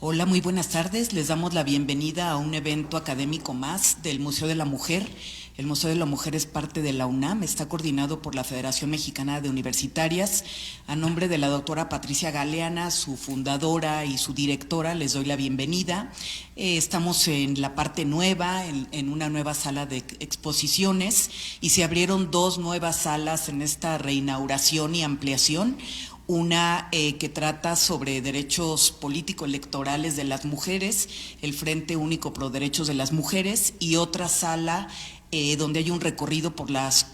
Hola, muy buenas tardes. Les damos la bienvenida a un evento académico más del Museo de la Mujer. El Museo de la Mujer es parte de la UNAM, está coordinado por la Federación Mexicana de Universitarias. A nombre de la doctora Patricia Galeana, su fundadora y su directora, les doy la bienvenida. Estamos en la parte nueva, en una nueva sala de exposiciones, y se abrieron dos nuevas salas en esta reinauguración y ampliación. Una que trata sobre derechos político-electorales de las mujeres, el Frente Único Pro Derechos de las Mujeres, y otra sala donde hay un recorrido por las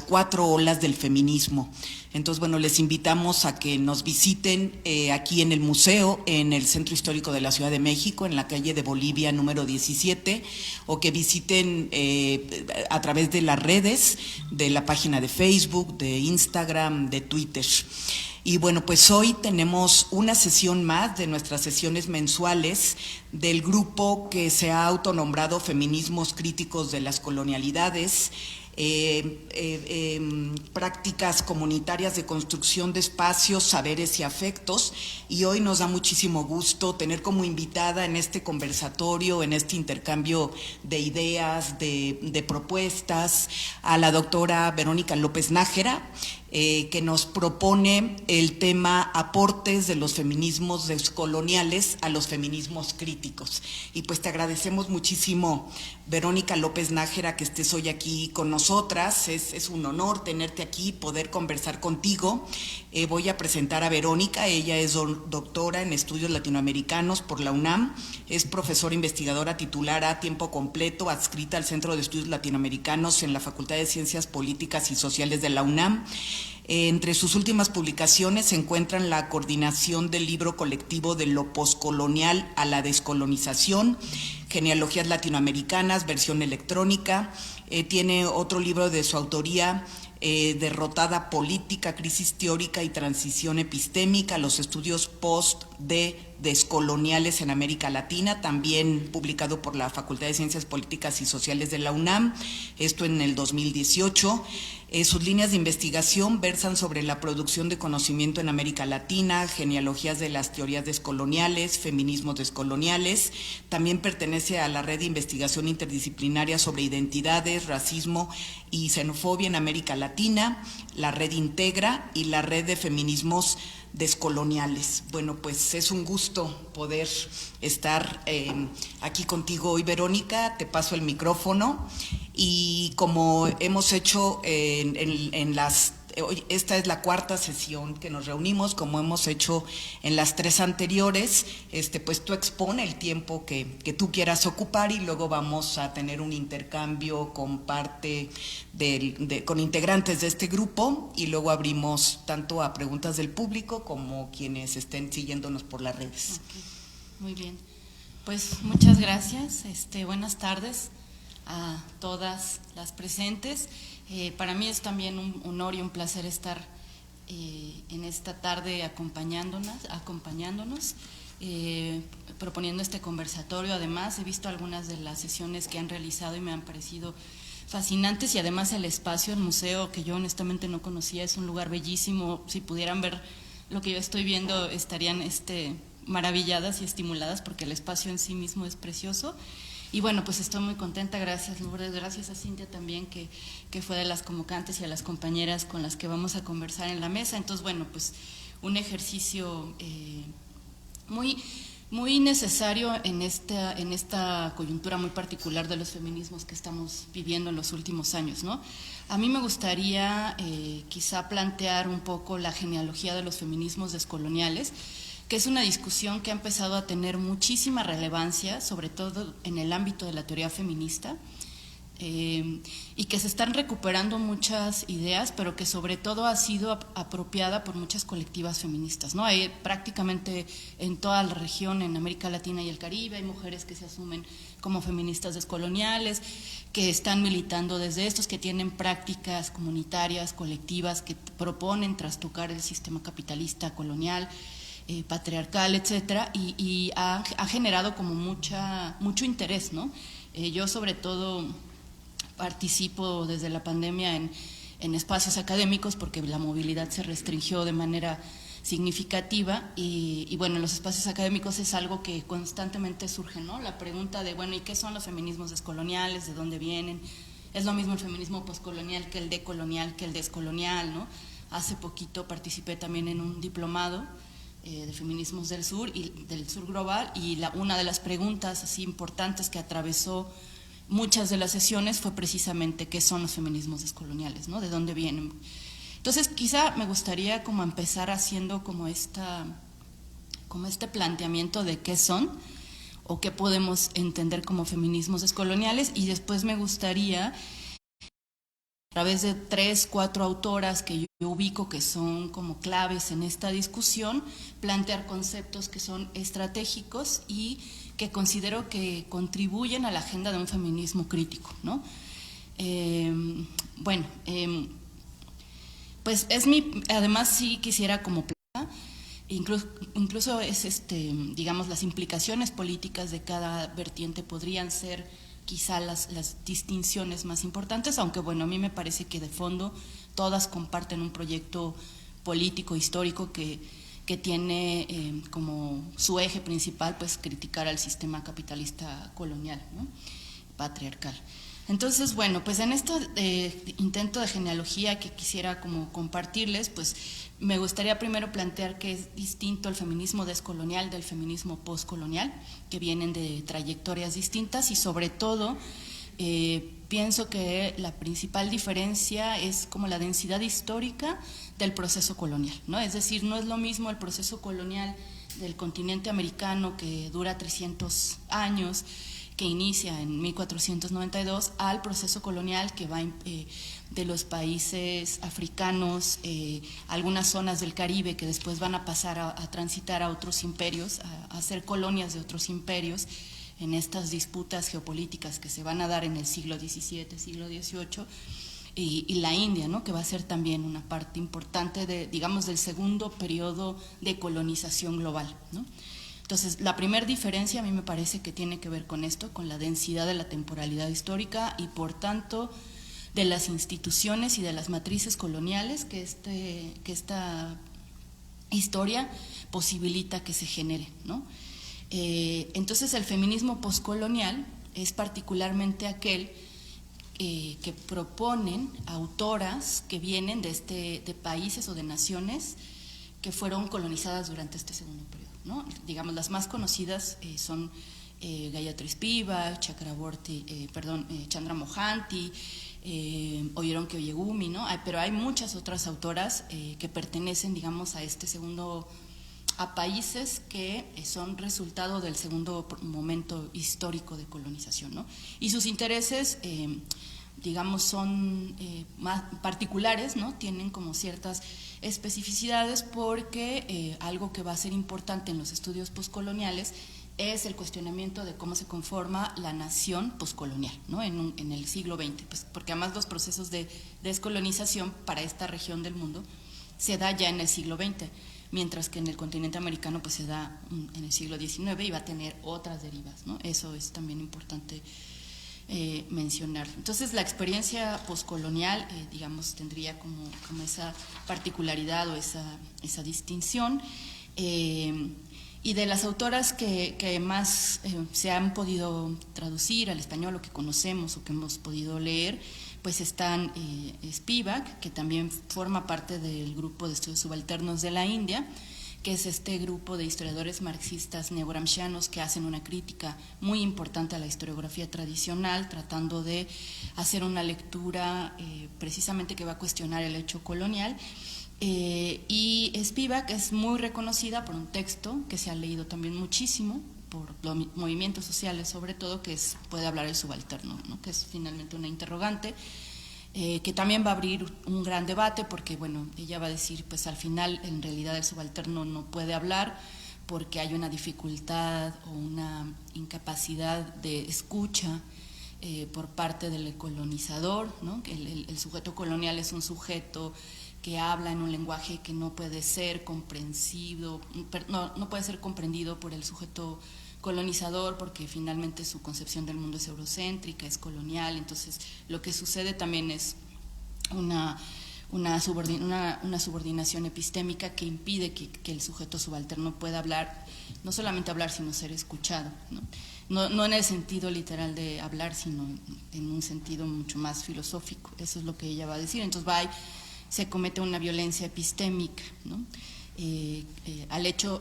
4 olas del feminismo. Entonces, bueno, les invitamos a que nos visiten aquí en el museo, en el Centro Histórico de la Ciudad de México, en la calle de Bolivia número 17, o que visiten a través de las redes, de la página de Facebook, de Instagram, de Twitter. Y bueno, pues hoy tenemos una sesión más de nuestras sesiones mensuales del grupo que se ha autonombrado Feminismos Críticos de las Colonialidades, prácticas comunitarias de construcción de espacios, saberes y afectos. Y hoy nos da muchísimo gusto tener como invitada en este conversatorio, en este intercambio de ideas, de propuestas, a la doctora Verónica López Nájera, que nos propone el tema aportes de los feminismos descoloniales a los feminismos críticos. Y pues te agradecemos muchísimo, Verónica López Nájera, que estés hoy aquí con nosotras. Es un honor tenerte aquí, poder conversar contigo. Voy a presentar a Verónica. Ella es doctora en estudios latinoamericanos por la UNAM, es profesora investigadora titular a tiempo completo, adscrita al Centro de Estudios Latinoamericanos en la Facultad de Ciencias Políticas y Sociales de la UNAM. Entre sus últimas publicaciones se encuentran la coordinación del libro colectivo de lo poscolonial a la descolonización, Genealogías Latinoamericanas, versión electrónica. Tiene otro libro de su autoría, Derrotada Política, Crisis Teórica y Transición Epistémica, los estudios post de descoloniales en América Latina, también publicado por la Facultad de Ciencias Políticas y Sociales de la UNAM, esto en el 2018. Sus líneas de investigación versan sobre la producción de conocimiento en América Latina, genealogías de las teorías descoloniales, feminismos descoloniales. También pertenece a la red de investigación interdisciplinaria sobre identidades, racismo y xenofobia en América Latina, la red Integra y la red de feminismos descoloniales. Bueno, pues es un gusto poder estar aquí contigo hoy, Verónica. Te paso el micrófono y como hemos hecho esta es la cuarta sesión que nos reunimos, como hemos hecho en las 3 anteriores, pues tú expone el tiempo que tú quieras ocupar y luego vamos a tener un intercambio con con integrantes de este grupo y luego abrimos tanto a preguntas del público como quienes estén siguiéndonos por las redes. Okay. Muy bien, pues muchas gracias, buenas tardes a todas las presentes. Para mí es también un honor y un placer estar en esta tarde acompañándonos, proponiendo este conversatorio. Además, he visto algunas de las sesiones que han realizado y me han parecido fascinantes, y además el espacio, el museo, que yo honestamente no conocía, es un lugar bellísimo. Si pudieran ver lo que yo estoy viendo, estarían maravilladas y estimuladas, porque el espacio en sí mismo es precioso. Y bueno, pues estoy muy contenta, gracias Lourdes, gracias a Cintia también, que fue de las convocantes, y a las compañeras con las que vamos a conversar en la mesa. Entonces, bueno, pues un ejercicio muy necesario en esta coyuntura muy particular de los feminismos que estamos viviendo en los últimos años, ¿no? A mí me gustaría quizá plantear un poco la genealogía de los feminismos descoloniales, que es una discusión que ha empezado a tener muchísima relevancia, sobre todo en el ámbito de la teoría feminista, y que se están recuperando muchas ideas, pero que sobre todo ha sido apropiada por muchas colectivas feministas, ¿no? Hay prácticamente en toda la región, en América Latina y el Caribe, hay mujeres que se asumen como feministas descoloniales, que están militando desde estos, que tienen prácticas comunitarias, colectivas, que proponen trastocar el sistema capitalista colonial, patriarcal, etcétera, y ha generado como mucho interés, ¿no? Yo sobre todo participo desde la pandemia en espacios académicos, porque la movilidad se restringió de manera significativa y bueno, en los espacios académicos es algo que constantemente surge, ¿no? La pregunta de, bueno, ¿y qué son los feminismos descoloniales? ¿De dónde vienen? ¿Es lo mismo el feminismo poscolonial que el decolonial, que el descolonial, ¿no? Hace poquito participé también en un diplomado de feminismos del sur y del sur global y una de las preguntas así importantes que atravesó muchas de las sesiones fue precisamente qué son los feminismos descoloniales, ¿no? ¿De dónde vienen? Entonces, quizá me gustaría como empezar haciendo como este planteamiento de qué son o qué podemos entender como feminismos descoloniales y después me gustaría, a través de 3, 4 autoras que yo ubico que son como claves en esta discusión, plantear conceptos que son estratégicos y que considero que contribuyen a la agenda de un feminismo crítico, ¿no? Pues además sí quisiera como incluso es digamos las implicaciones políticas de cada vertiente podrían ser quizá las distinciones más importantes, aunque bueno, a mí me parece que de fondo todas comparten un proyecto político, histórico que tiene como su eje principal pues criticar al sistema capitalista colonial, ¿no? Patriarcal. Entonces, bueno, pues en este intento de genealogía que quisiera como compartirles, pues me gustaría primero plantear que es distinto el feminismo descolonial del feminismo postcolonial, que vienen de trayectorias distintas y sobre todo pienso que la principal diferencia es como la densidad histórica del proceso colonial, ¿no? Es decir, no es lo mismo el proceso colonial del continente americano que dura 300 años, que inicia en 1492, al proceso colonial que va de los países africanos, algunas zonas del Caribe que después van a pasar a transitar a otros imperios, a ser colonias de otros imperios, en estas disputas geopolíticas que se van a dar en el siglo XVII, siglo XVIII, y la India, ¿no? Que va a ser también una parte importante digamos, del segundo periodo de colonización global, ¿no? Entonces, la primera diferencia a mí me parece que tiene que ver con esto, con la densidad de la temporalidad histórica y por tanto de las instituciones y de las matrices coloniales que esta historia posibilita que se genere, ¿no? Entonces, el feminismo poscolonial es particularmente aquel que proponen autoras que vienen de países o de naciones que fueron colonizadas durante este segundo periodo, ¿no? Digamos, las más conocidas son Gayatri Spivak, Chandra Mohanty, Oyeron Oyegumi, ¿no? Pero hay muchas otras autoras que pertenecen, digamos, a países que son resultado del segundo momento histórico de colonización, ¿no? Y sus intereses, digamos, son más particulares, ¿no? Tienen como ciertas especificidades porque algo que va a ser importante en los estudios poscoloniales es el cuestionamiento de cómo se conforma la nación poscolonial, ¿no? En el siglo XX, pues porque además los procesos de descolonización para esta región del mundo se da ya en el siglo XX, mientras que en el continente americano pues se da en el siglo XIX y va a tener otras derivas, ¿no? Eso es también importante mencionar. Entonces, la experiencia poscolonial, digamos, tendría como esa particularidad o esa distinción. Y de las autoras que más se han podido traducir al español o que conocemos o que hemos podido leer, pues están Spivak, que también forma parte del grupo de estudios subalternos de la India, que es este grupo de historiadores marxistas neogramscianos que hacen una crítica muy importante a la historiografía tradicional, tratando de hacer una lectura precisamente que va a cuestionar el hecho colonial. Y Spivak es muy reconocida por un texto que se ha leído también muchísimo, por los movimientos sociales sobre todo, que puede hablar el subalterno, ¿no? Que es finalmente una interrogante, que también va a abrir un gran debate porque, bueno, ella va a decir, pues al final en realidad el subalterno no puede hablar porque hay una dificultad o una incapacidad de escucha por parte del colonizador, ¿no? Que el sujeto colonial es un sujeto que habla en un lenguaje que no puede ser comprensido, no puede ser comprendido por el sujeto colonizador porque finalmente su concepción del mundo es eurocéntrica, es colonial. Entonces lo que sucede también es una subordinación epistémica que impide que el sujeto subalterno pueda hablar, no solamente hablar, sino ser escuchado, ¿no? No en el sentido literal de hablar, sino en un sentido mucho más filosófico. Eso es lo que ella va a decir. Entonces se comete una violencia epistémica, ¿no?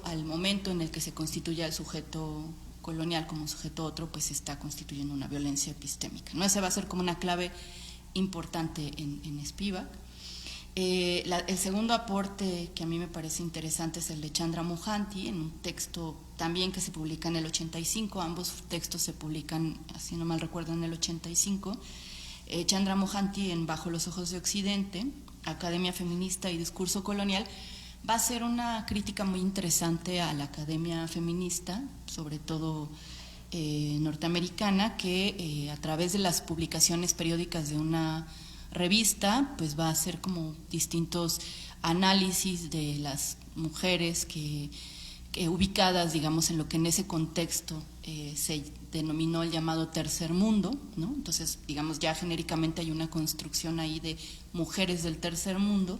Al momento en el que se constituye el sujeto colonial como sujeto otro, pues se está constituyendo una violencia epistémica, ¿no? Esa va a ser como una clave importante en Spivak. El segundo aporte que a mí me parece interesante es el de Chandra Mohanty, en un texto también que se publica en el 85, ambos textos se publican, así no mal recuerdo, en el 85. Chandra Mohanty en Bajo los ojos de Occidente, Academia Feminista y Discurso Colonial, va a ser una crítica muy interesante a la academia feminista, sobre todo norteamericana, que a través de las publicaciones periódicas de una revista, pues va a hacer como distintos análisis de las mujeres que ubicadas, digamos, en lo que en ese contexto se denominó el llamado tercer mundo, ¿no? Entonces, digamos, ya genéricamente hay una construcción ahí de mujeres del tercer mundo,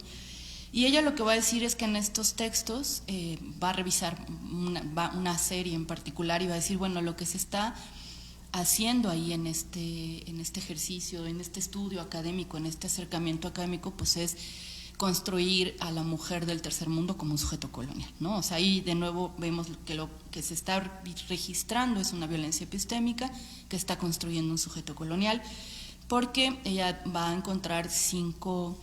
y ella lo que va a decir es que en estos textos va a revisar una serie en particular y va a decir, bueno, lo que se está haciendo ahí en este ejercicio, en este estudio académico, en este acercamiento académico, pues es construir a la mujer del tercer mundo como un sujeto colonial, ¿no? O sea, ahí de nuevo vemos que lo que se está registrando es una violencia epistémica que está construyendo un sujeto colonial, porque ella va a encontrar 5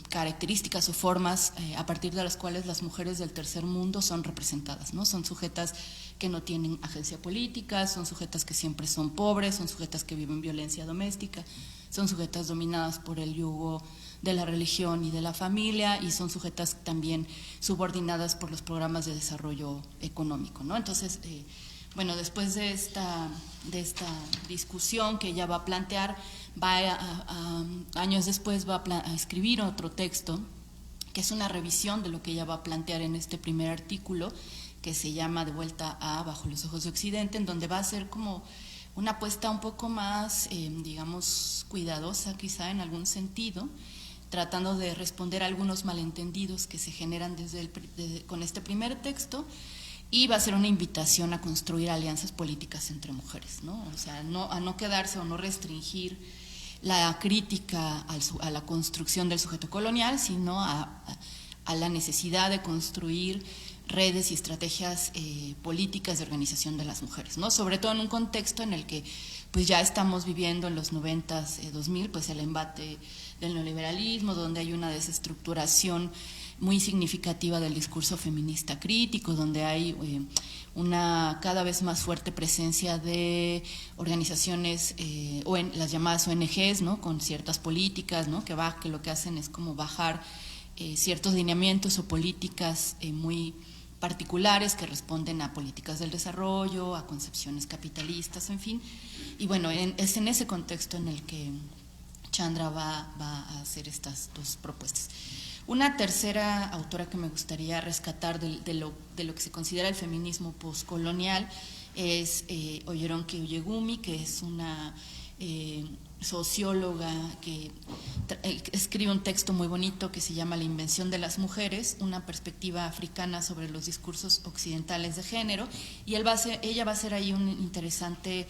características o formas a partir de las cuales las mujeres del tercer mundo son representadas, ¿no? Son sujetas que no tienen agencia política, son sujetas que siempre son pobres, son sujetas que viven violencia doméstica, son sujetas dominadas por el yugo de la religión y de la familia, y son sujetas también subordinadas por los programas de desarrollo económico, ¿no? Entonces, bueno, después de esta discusión que ella va a plantear, años después va a escribir otro texto, que es una revisión de lo que ella va a plantear en este primer artículo, que se llama De vuelta a Bajo los ojos de Occidente, en donde va a ser como una apuesta un poco más, digamos, cuidadosa quizá en algún sentido, tratando de responder a algunos malentendidos que se generan con este primer texto, y va a ser una invitación a construir alianzas políticas entre mujeres, ¿no? O sea, a no quedarse o no restringir la crítica a la construcción del sujeto colonial, sino a la necesidad de construir redes y estrategias políticas de organización de las mujeres, ¿no? Sobre todo en un contexto en el que pues ya estamos viviendo en los 90s, 2000, pues el embate del neoliberalismo, donde hay una desestructuración muy significativa del discurso feminista crítico, donde hay una cada vez más fuerte presencia de organizaciones, las llamadas ONGs, ¿no? Con ciertas políticas, ¿no? que lo que hacen es como bajar ciertos lineamientos o políticas muy particulares que responden a políticas del desarrollo, a concepciones capitalistas, en fin. Y bueno, es en ese contexto en el que Chandra va a hacer estas 2 propuestas. Una tercera autora que me gustaría rescatar de lo que se considera el feminismo postcolonial es Oyeronke Oyegumi, que es una socióloga que escribe un texto muy bonito que se llama La invención de las mujeres, una perspectiva africana sobre los discursos occidentales de género, y ella va a hacer ahí un interesante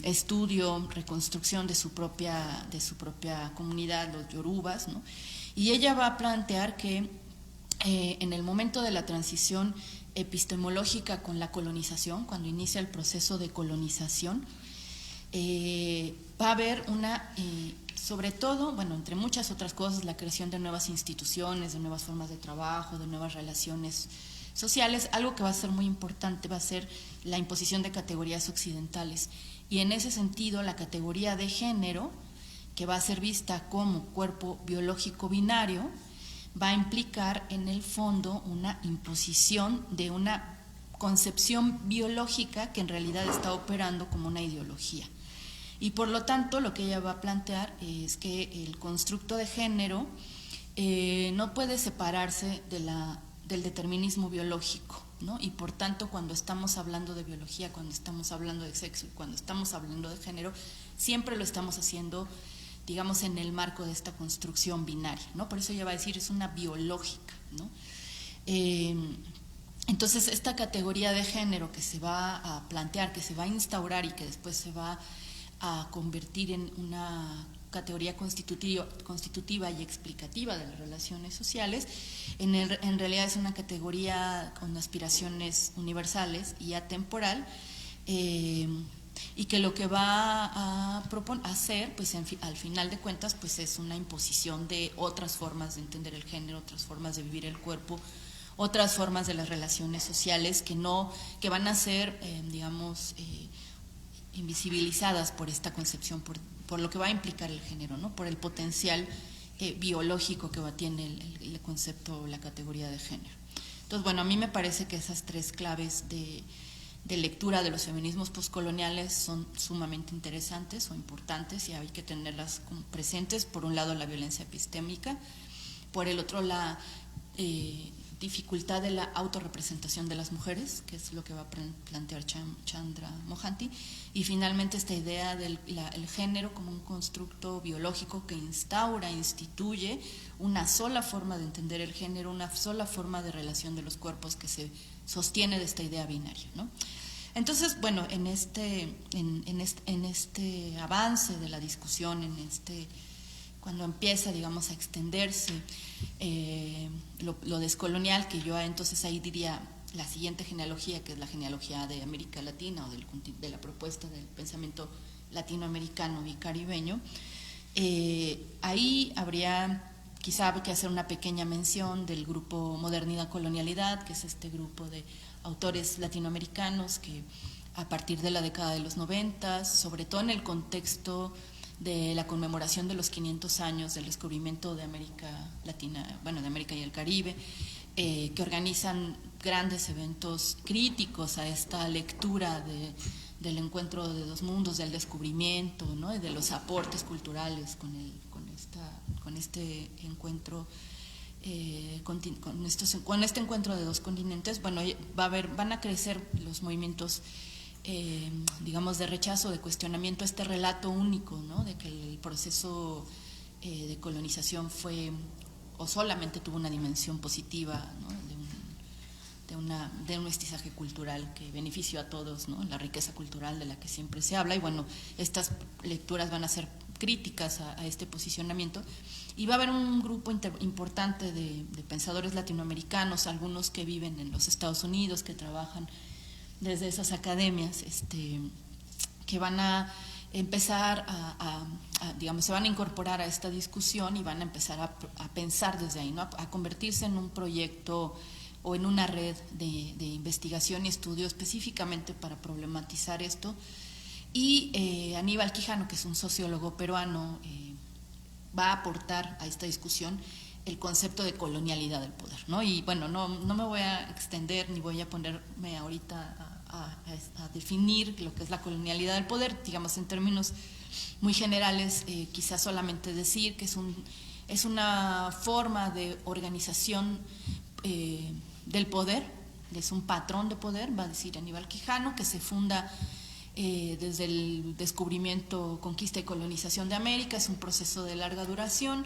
estudio, reconstrucción de su propia comunidad, los yorubas, ¿no? Y ella va a plantear que en el momento de la transición epistemológica con la colonización, cuando inicia el proceso de colonización, va a haber sobre todo, bueno, entre muchas otras cosas, la creación de nuevas instituciones, de nuevas formas de trabajo, de nuevas relaciones sociales. Algo que va a ser muy importante va a ser la imposición de categorías occidentales, y en ese sentido la categoría de género, que va a ser vista como cuerpo biológico binario, va a implicar en el fondo una imposición de una concepción biológica que en realidad está operando como una ideología. Y por lo tanto lo que ella va a plantear es que el constructo de género no puede separarse del determinismo biológico, ¿no? Y por tanto, cuando estamos hablando de biología, cuando estamos hablando de sexo y cuando estamos hablando de género, siempre lo estamos haciendo digamos, en el marco de esta construcción binaria, ¿no? Por eso ella va a decir, es una biológica, ¿no? Entonces, esta categoría de género que se va a plantear, que se va a instaurar y que después se va a convertir en una categoría constitutiva y explicativa de las relaciones sociales, en realidad es una categoría con aspiraciones universales y atemporal, y que lo que va a hacer, pues al final de cuentas, pues es una imposición de otras formas de entender el género, otras formas de vivir el cuerpo, otras formas de las relaciones sociales que van a ser, digamos, invisibilizadas por esta concepción, por lo que va a implicar el género, ¿no? Por el potencial biológico que tiene el concepto, la categoría de género. Entonces, bueno, a mí me parece que esas tres claves de lectura de los feminismos postcoloniales son sumamente interesantes o importantes y hay que tenerlas como presentes. Por un lado, la violencia epistémica, por el otro, la dificultad de la autorrepresentación de las mujeres, que es lo que va a plantear Chandra Mohanty, y finalmente esta idea del el género como un constructo biológico que instituye una sola forma de entender el género, una sola forma de relación de los cuerpos que se sostiene de esta idea binaria, ¿no? Entonces, bueno, en este avance de la discusión, cuando empieza, digamos, a extenderse lo descolonial, que yo entonces ahí diría la siguiente genealogía, que es la genealogía de América Latina o de la propuesta del pensamiento latinoamericano y caribeño, ahí habría quizá que hacer una pequeña mención del grupo Modernidad Colonialidad, que es este grupo de autores latinoamericanos que a partir de la década de los 90, sobre todo en el contexto de la conmemoración de los 500 años del descubrimiento de América Latina, bueno, de América y el Caribe, que organizan grandes eventos críticos a esta lectura del encuentro de dos mundos, del descubrimiento, ¿no? Y de los aportes culturales con este encuentro, con este encuentro de dos continentes. Bueno, van a crecer los movimientos, digamos, de rechazo, de cuestionamiento a este relato único, ¿no? De que el proceso de colonización fue o solamente tuvo una dimensión positiva, ¿no? de un mestizaje cultural que benefició a todos, ¿no? La riqueza cultural de la que siempre se habla. Y bueno, estas lecturas van a ser críticas a este posicionamiento, y va a haber un grupo importante de pensadores latinoamericanos, algunos que viven en los Estados Unidos, que trabajan desde esas academias, que van a empezar digamos, se van a incorporar a esta discusión y van a empezar a pensar desde ahí, ¿no? A convertirse en un proyecto o en una red de investigación y estudio específicamente para problematizar esto. Y Aníbal Quijano, que es un sociólogo peruano, va a aportar a esta discusión el concepto de colonialidad del poder, ¿no? Y bueno, no me voy a extender ni voy a ponerme ahorita a definir lo que es la colonialidad del poder, digamos en términos muy generales, quizás solamente decir que es una forma de organización del poder, es un patrón de poder, va a decir Aníbal Quijano, que se funda desde el descubrimiento, conquista y colonización de América. Es un proceso de larga duración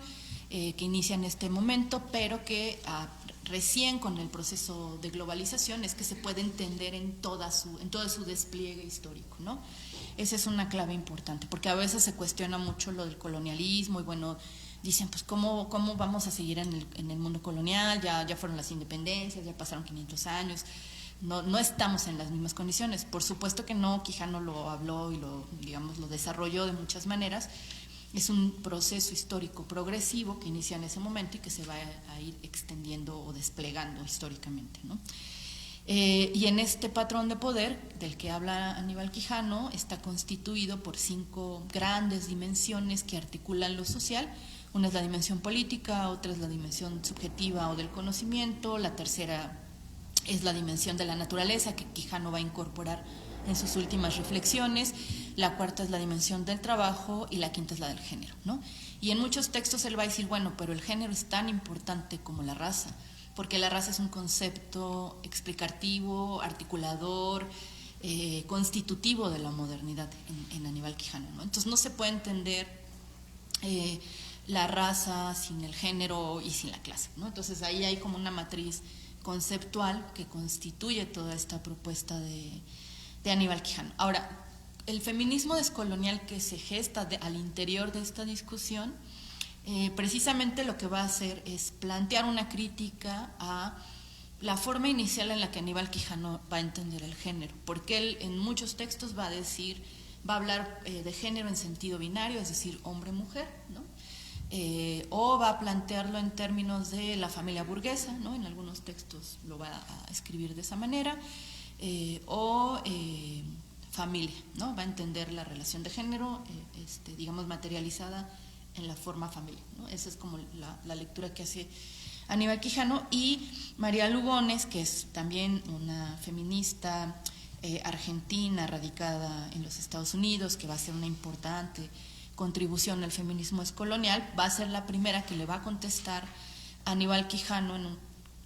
que inicia en este momento, pero que recién con el proceso de globalización es que se puede entender en todo su despliegue histórico, ¿no? Esa es una clave importante, porque a veces se cuestiona mucho lo del colonialismo y bueno, dicen, pues ¿cómo vamos a seguir en el mundo colonial? Ya fueron las independencias, ya pasaron 500 años, no estamos en las mismas condiciones. Por supuesto que no, Quijano lo habló y lo desarrolló de muchas maneras. Es un proceso histórico progresivo que inicia en ese momento y que se va a ir extendiendo o desplegando históricamente, ¿no? Y en este patrón de poder del que habla Aníbal Quijano está constituido por 5 grandes dimensiones que articulan lo social. Una es la dimensión política, otra es la dimensión subjetiva o del conocimiento, la tercera es la dimensión de la naturaleza, que Quijano va a incorporar en sus últimas reflexiones, la cuarta es la dimensión del trabajo y la quinta es la del género, ¿no? Y en muchos textos él va a decir, bueno, pero el género es tan importante como la raza, porque la raza es un concepto explicativo, articulador, constitutivo de la modernidad en Aníbal Quijano, ¿no? Entonces no se puede entender la raza, sin el género y sin la clase, ¿no? Entonces ahí hay como una matriz conceptual que constituye toda esta propuesta de Aníbal Quijano. Ahora, el feminismo descolonial que se gesta al interior de esta discusión, precisamente lo que va a hacer es plantear una crítica a la forma inicial en la que Aníbal Quijano va a entender el género, porque él en muchos textos va a hablar de género en sentido binario, es decir, hombre-mujer, ¿no? O va a plantearlo en términos de la familia burguesa, ¿no? En algunos textos lo va a escribir de esa manera, familia, ¿no? Va a entender la relación de género, digamos, materializada en la forma familia, ¿no? Esa es como la lectura que hace Aníbal Quijano. Y María Lugones, que es también una feminista argentina radicada en los Estados Unidos, que va a hacer una importante contribución al feminismo descolonial, va a ser la primera que le va a contestar a Aníbal Quijano en un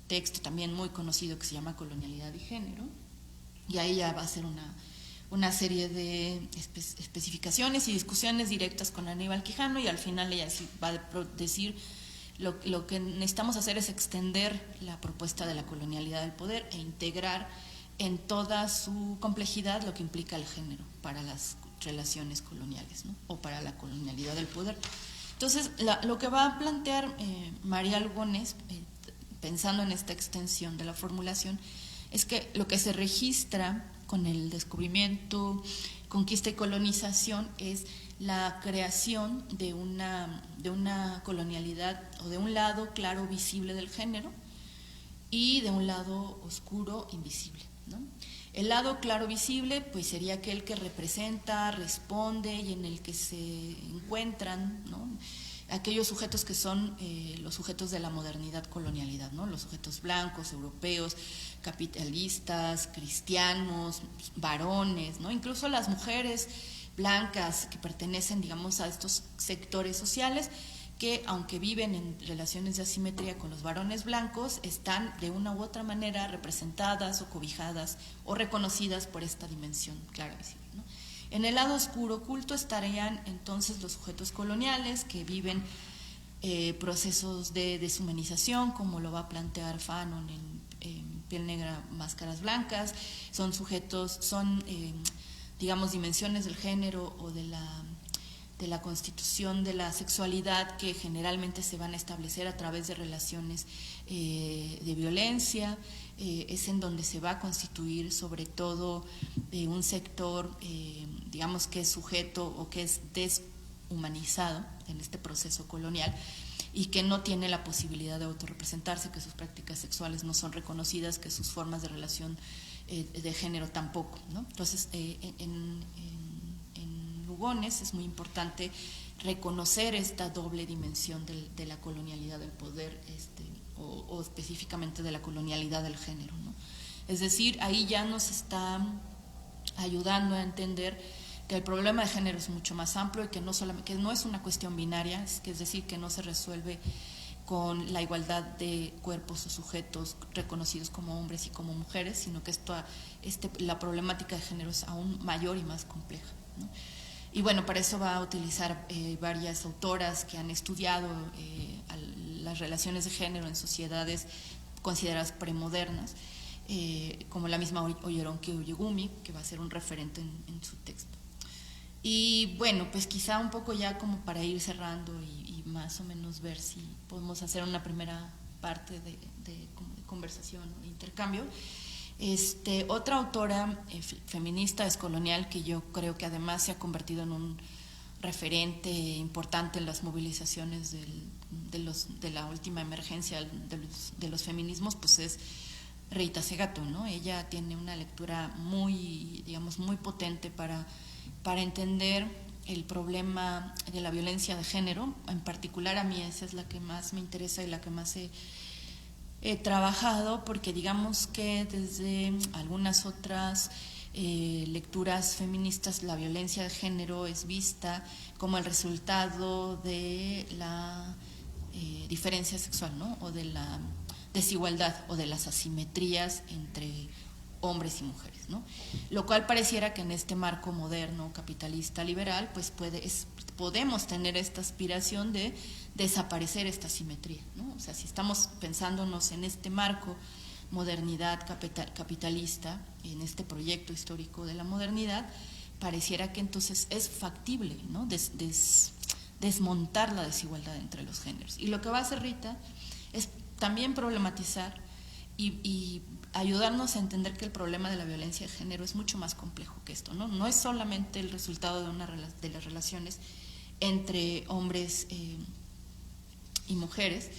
texto también muy conocido que se llama Colonialidad y Género, y ahí ya va a hacer una serie de especificaciones y discusiones directas con Aníbal Quijano, y al final ella va a decir lo que necesitamos hacer es extender la propuesta de la colonialidad del poder e integrar en toda su complejidad lo que implica el género para las relaciones coloniales, ¿no? O para la colonialidad del poder. Entonces, lo que va a plantear María Lugones, pensando en esta extensión de la formulación, es que lo que se registra con el descubrimiento, conquista y colonización es la creación de una colonialidad, o de un lado claro visible del género y de un lado oscuro invisible, ¿no? El lado claro visible pues sería aquel que representa, responde y en el que se encuentran, ¿no?, aquellos sujetos que son los sujetos de la modernidad colonialidad, ¿no?, los sujetos blancos, europeos, capitalistas, cristianos, varones, ¿no?, incluso las mujeres blancas que pertenecen, digamos, a estos sectores sociales que, aunque viven en relaciones de asimetría con los varones blancos, están de una u otra manera representadas o cobijadas o reconocidas por esta dimensión clara visible, ¿no? En el lado oscuro oculto estarían entonces los sujetos coloniales que viven procesos de deshumanización, como lo va a plantear Fanon en Piel Negra, Máscaras Blancas. Son sujetos, digamos, dimensiones del género o de la constitución de la sexualidad que generalmente se van a establecer a través de relaciones de violencia. Es en donde se va a constituir sobre todo un sector, digamos, que es sujeto o que es deshumanizado en este proceso colonial y que no tiene la posibilidad de autorrepresentarse, que sus prácticas sexuales no son reconocidas, que sus formas de relación de género tampoco, ¿no? Entonces, en Lugones es muy importante reconocer esta doble dimensión de la colonialidad del poder, o específicamente de la colonialidad del género, ¿no? Es decir, ahí ya nos está ayudando a entender que el problema de género es mucho más amplio y que no es una cuestión binaria, es decir, que no se resuelve con la igualdad de cuerpos o sujetos reconocidos como hombres y como mujeres, sino que la problemática de género es aún mayor y más compleja, ¿no? Y bueno, para eso va a utilizar varias autoras que han estudiado las relaciones de género en sociedades consideradas premodernas, como la misma Oyeronki Oyegumi, que va a ser un referente en su texto. Y bueno, pues quizá un poco ya como para ir cerrando y más o menos ver si podemos hacer una primera parte de conversación o de intercambio. Otra autora feminista descolonial que yo creo que además se ha convertido en un referente importante en las movilizaciones de la última emergencia de los feminismos, pues es Rita Segato, ¿no? Ella tiene una lectura muy, digamos, muy potente para entender el problema de la violencia de género. En particular a mí esa es la que más me interesa y la que más he trabajado, porque digamos que desde algunas otras lecturas feministas la violencia de género es vista como el resultado de la diferencia sexual, ¿no?, o de la desigualdad o de las asimetrías entre hombres y mujeres, ¿no? Lo cual pareciera que en este marco moderno, capitalista, liberal, pues podemos tener esta aspiración de desaparecer esta simetría, ¿no? O sea, si estamos pensándonos en este marco modernidad capitalista, en este proyecto histórico de la modernidad, pareciera que entonces es factible, ¿no? Desmontar la desigualdad entre los géneros. Y lo que va a hacer Rita es también problematizar y ayudarnos a entender que el problema de la violencia de género es mucho más complejo que esto, ¿no? No es solamente el resultado de las relaciones entre hombres y mujeres.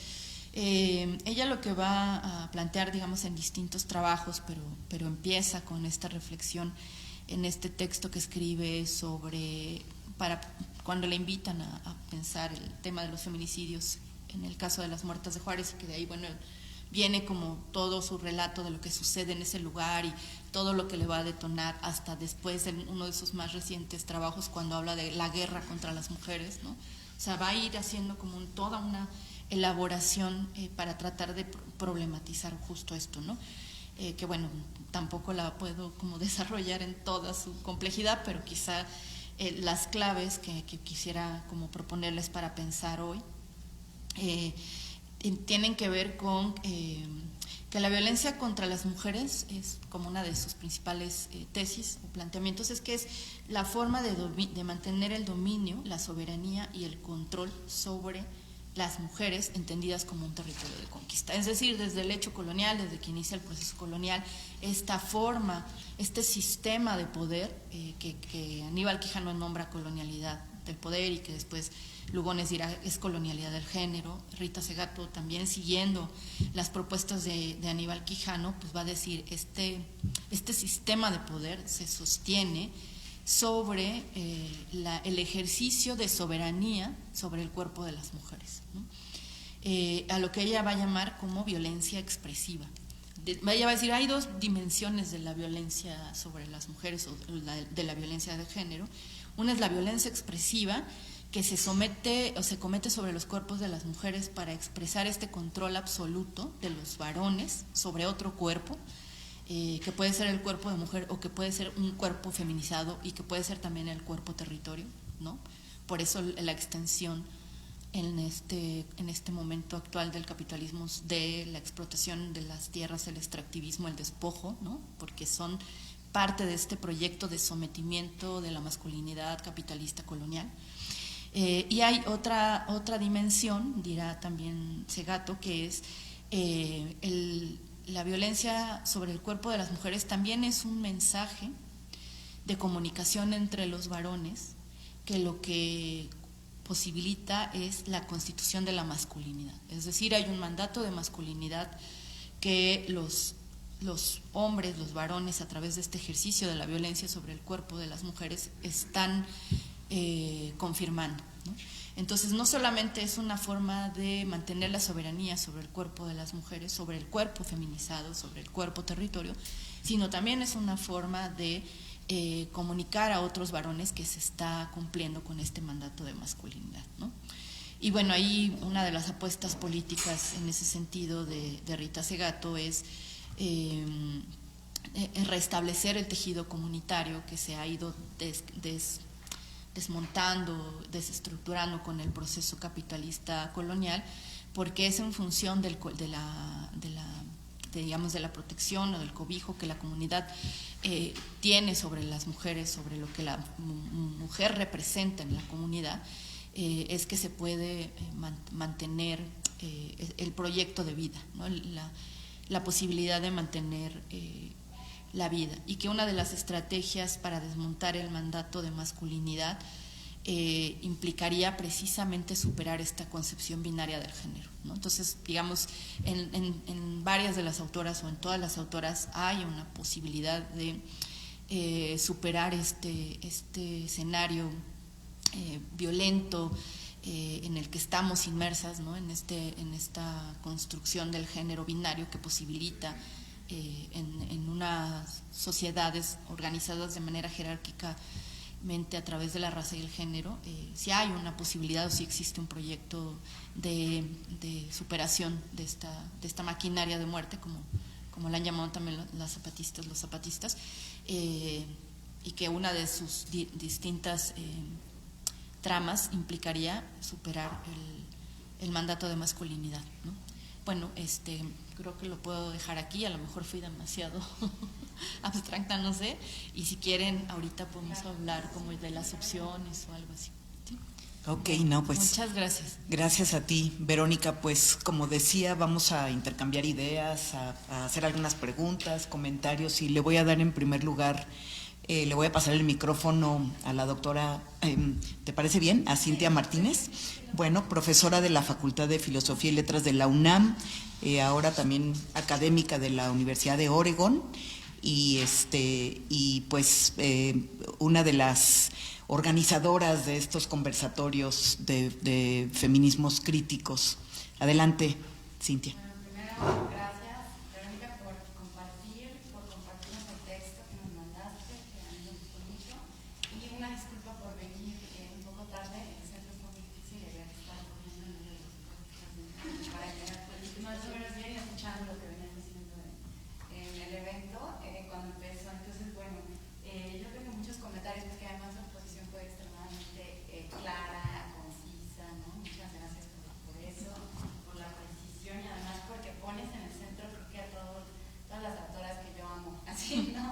Ella lo que va a plantear, digamos, en distintos trabajos, pero empieza con esta reflexión en este texto que escribe cuando le invitan a pensar el tema de los feminicidios en el caso de las muertas de Juárez, y que de ahí, bueno, viene como todo su relato de lo que sucede en ese lugar y todo lo que le va a detonar hasta después en uno de sus más recientes trabajos cuando habla de la guerra contra las mujeres, ¿no? O sea, va a ir haciendo como toda una elaboración para tratar de problematizar justo esto, ¿no? Que bueno, tampoco la puedo como desarrollar en toda su complejidad, pero quizá las claves que quisiera como proponerles para pensar hoy tienen que ver con que la violencia contra las mujeres es como una de sus principales tesis o planteamientos, es que es la forma de mantener el dominio, la soberanía y el control sobre las mujeres entendidas como un territorio de conquista. Es decir, desde el hecho colonial, desde que inicia el proceso colonial, esta forma, este sistema de poder que Aníbal Quijano nombra colonialidad del poder y que después Lugones dirá es colonialidad del género. Rita Segato, también siguiendo las propuestas de Aníbal Quijano, pues va a decir este sistema de poder se sostiene sobre el ejercicio de soberanía sobre el cuerpo de las mujeres, ¿no? A lo que ella va a llamar como violencia expresiva. Ella va a decir, hay dos dimensiones de la violencia sobre las mujeres o de la violencia de género. Una es la violencia expresiva, que se somete o se comete sobre los cuerpos de las mujeres para expresar este control absoluto de los varones sobre otro cuerpo, que puede ser el cuerpo de mujer o que puede ser un cuerpo feminizado y que puede ser también el cuerpo territorio, ¿no? Por eso la extensión en este momento actual del capitalismo de la explotación de las tierras, el extractivismo, el despojo, ¿no? Porque son parte de este proyecto de sometimiento de la masculinidad capitalista colonial. Y hay otra dimensión, dirá también Segato, que es la violencia sobre el cuerpo de las mujeres también es un mensaje de comunicación entre los varones, que lo que posibilita es la constitución de la masculinidad. Es decir, hay un mandato de masculinidad que los hombres, los varones, a través de este ejercicio de la violencia sobre el cuerpo de las mujeres, están confirmando, ¿no? Entonces, no solamente es una forma de mantener la soberanía sobre el cuerpo de las mujeres, sobre el cuerpo feminizado, sobre el cuerpo territorio, sino también es una forma de comunicar a otros varones que se está cumpliendo con este mandato de masculinidad, ¿no? Y bueno, ahí una de las apuestas políticas en ese sentido de Rita Segato es restablecer el tejido comunitario que se ha ido desmontando, desestructurando con el proceso capitalista colonial, porque es en función de la protección o del cobijo que la comunidad tiene sobre las mujeres, sobre lo que la mujer representa en la comunidad, es que se puede mantener el proyecto de vida, ¿no? La posibilidad de mantener la vida, y que una de las estrategias para desmontar el mandato de masculinidad implicaría precisamente superar esta concepción binaria del género, ¿no? Entonces, digamos, en varias de las autoras o en todas las autoras hay una posibilidad de superar este escenario violento en el que estamos inmersas, ¿no? En esta construcción del género binario que posibilita en unas sociedades organizadas de manera jerárquicamente a través de la raza y el género, si hay una posibilidad o si existe un proyecto de superación de esta maquinaria de muerte, como como la han llamado también las zapatistas, los zapatistas, y que una de sus distintas tramas implicaría superar el mandato de masculinidad, ¿no? Bueno, creo que lo puedo dejar aquí, a lo mejor fui demasiado abstracta, no sé, y si quieren ahorita podemos hablar como de las opciones o algo así. ¿Sí? Ok, no, pues muchas gracias. Gracias a ti, Verónica. Pues como decía, vamos a intercambiar ideas, a hacer algunas preguntas, comentarios, y le voy a dar en primer lugar, le voy a pasar el micrófono a la doctora, ¿te parece bien? A Cintia Martínez. Bueno, profesora de la Facultad de Filosofía y Letras de la UNAM, ahora también académica de la Universidad de Oregón, y pues una de las organizadoras de estos conversatorios de feminismos críticos. Adelante, Cintia. Bueno, primero, gracias, Verónica, por compartirnos el texto que nos mandaste, que a mí me gustó mucho, y una disculpa por venir un poco tarde. El centro es muy difícil de ver, estar corriendo en medio de los cosas para llegar más o menos bien y escuchando lo que venían diciendo en el evento cuando empezó. Entonces, bueno, yo creo que muchos comentarios, porque además la exposición fue extremadamente clara, concisa, ¿no? Muchas gracias por eso, por la precisión, y además porque pones en el centro, creo que a todas las autoras que yo amo, así, ¿no?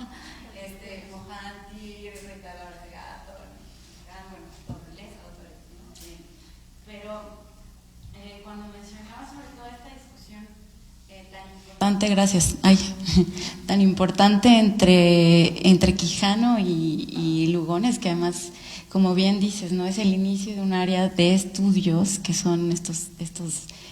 Mohanty, Rita Gato, bueno, todos les autores, ¿no? Pero cuando mencionaba sobre toda esta discusión tan importante, gracias, tan importante entre Quijano y Lugones, que además, como bien dices, no es el inicio de un área de estudios que son estos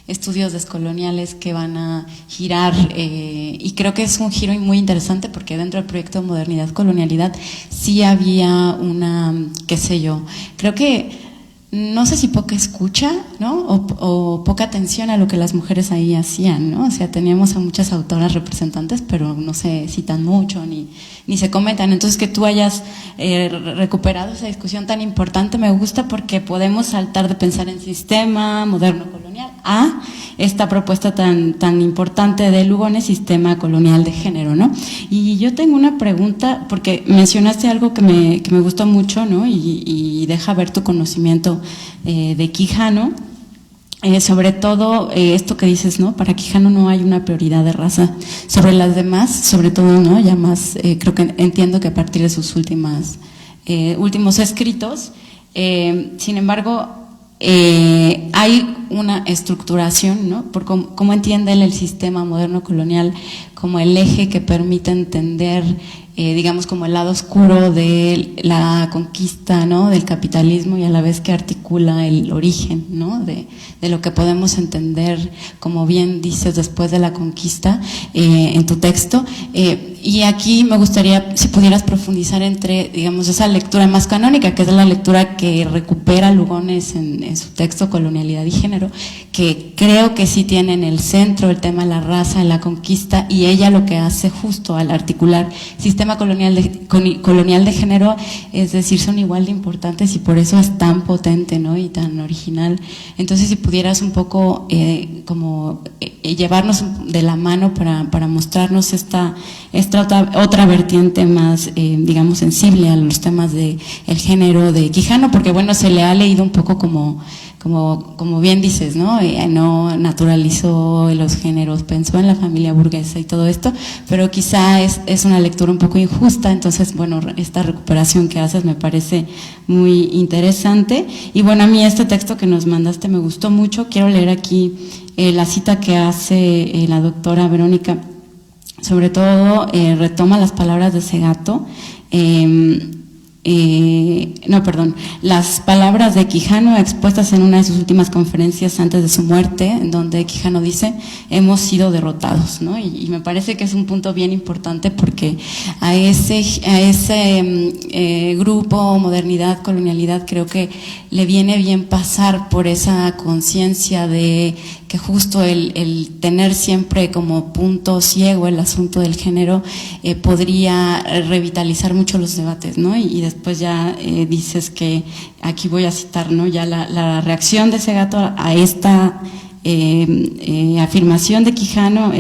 estudios descoloniales que van a girar, y creo que es un giro muy interesante porque dentro del proyecto Modernidad Colonialidad sí había una, qué sé yo, creo que no sé si poca escucha, ¿no? O poca atención a lo que las mujeres ahí hacían, ¿no? O sea, teníamos a muchas autoras representantes, pero no se citan mucho ni se comentan. Entonces, que tú hayas recuperado esa discusión tan importante me gusta, porque podemos saltar de pensar en sistema moderno colonial a esta propuesta tan importante de Lugones, sistema colonial de género, ¿no? Y yo tengo una pregunta, porque mencionaste algo que me gustó mucho, ¿no? Y deja ver tu conocimiento de Quijano, sobre todo esto que dices, ¿no? Para Quijano no hay una prioridad de raza sobre las demás, sobre todo, ¿no? Ya más, creo que entiendo que a partir de sus últimos escritos, sin embargo, hay una estructuración, ¿no? Por cómo entiende él el sistema moderno colonial como el eje que permite entender, digamos, como el lado oscuro de la conquista, ¿no? Del capitalismo, y a la vez que articula el origen, ¿no? De lo que podemos entender, como bien dices, después de la conquista, en tu texto. Y aquí me gustaría, si pudieras profundizar entre, digamos, esa lectura más canónica, que es la lectura que recupera Lugones en su texto Colonialidad y Género, que creo que sí tiene en el centro el tema de la raza, en la conquista, y ella lo que hace justo al articular sistema colonial de género, es decir, son igual de importantes, y por eso es tan potente, ¿no? Y tan original. Entonces, si pudieras un poco llevarnos de la mano para mostrarnos esta otra vertiente más, digamos, sensible a los temas de el género de Quijano, porque bueno, se le ha leído un poco como bien dices, ¿no? No naturalizó los géneros, pensó en la familia burguesa y todo esto, pero quizá es una lectura un poco injusta. Entonces, bueno, esta recuperación que haces me parece muy interesante. Y bueno, a mí este texto que nos mandaste me gustó mucho. Quiero leer aquí la cita que hace la doctora Verónica. Sobre todo retoma las palabras de Segato, las palabras de Quijano expuestas en una de sus últimas conferencias antes de su muerte, en donde Quijano dice: hemos sido derrotados, ¿no? Y me parece que es un punto bien importante, porque a ese grupo Modernidad, Colonialidad, creo que le viene bien pasar por esa conciencia de que justo el tener siempre como punto ciego el asunto del género podría revitalizar mucho los debates, ¿no? Y después ya dices que, aquí voy a citar, ¿no? Ya la reacción de Segato a esta afirmación de Quijano,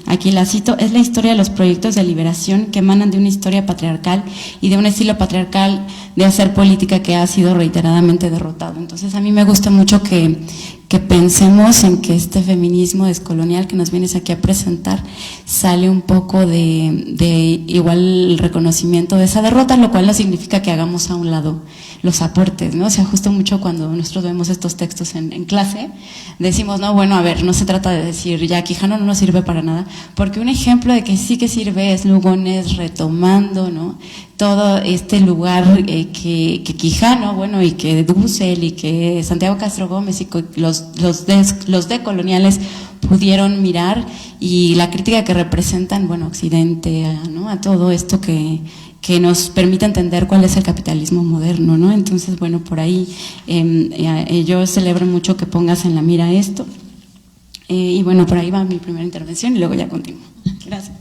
aquí la cito: es la historia de los proyectos de liberación que emanan de una historia patriarcal y de un estilo patriarcal de hacer política que ha sido reiteradamente derrotado. Entonces a mí me gusta mucho que pensemos en que este feminismo descolonial que nos vienes aquí a presentar sale un poco de igual el reconocimiento de esa derrota, lo cual no significa que hagamos a un lado los aportes, ¿no? O sea, justo mucho cuando nosotros vemos estos textos en clase, decimos, no, bueno, a ver, no se trata de decir, ya Quijano no nos sirve para nada, porque un ejemplo de que sí que sirve es Lugones retomando, ¿no?, todo este lugar que Quijano, bueno, y que Dussel y que Santiago Castro Gómez y los decoloniales pudieron mirar, y la crítica que representan, bueno, Occidente, ¿no?, a todo esto que nos permite entender cuál es el capitalismo moderno, ¿no? Entonces, bueno, por ahí yo celebro mucho que pongas en la mira esto, y bueno, por ahí va mi primera intervención y luego ya continúo. Gracias.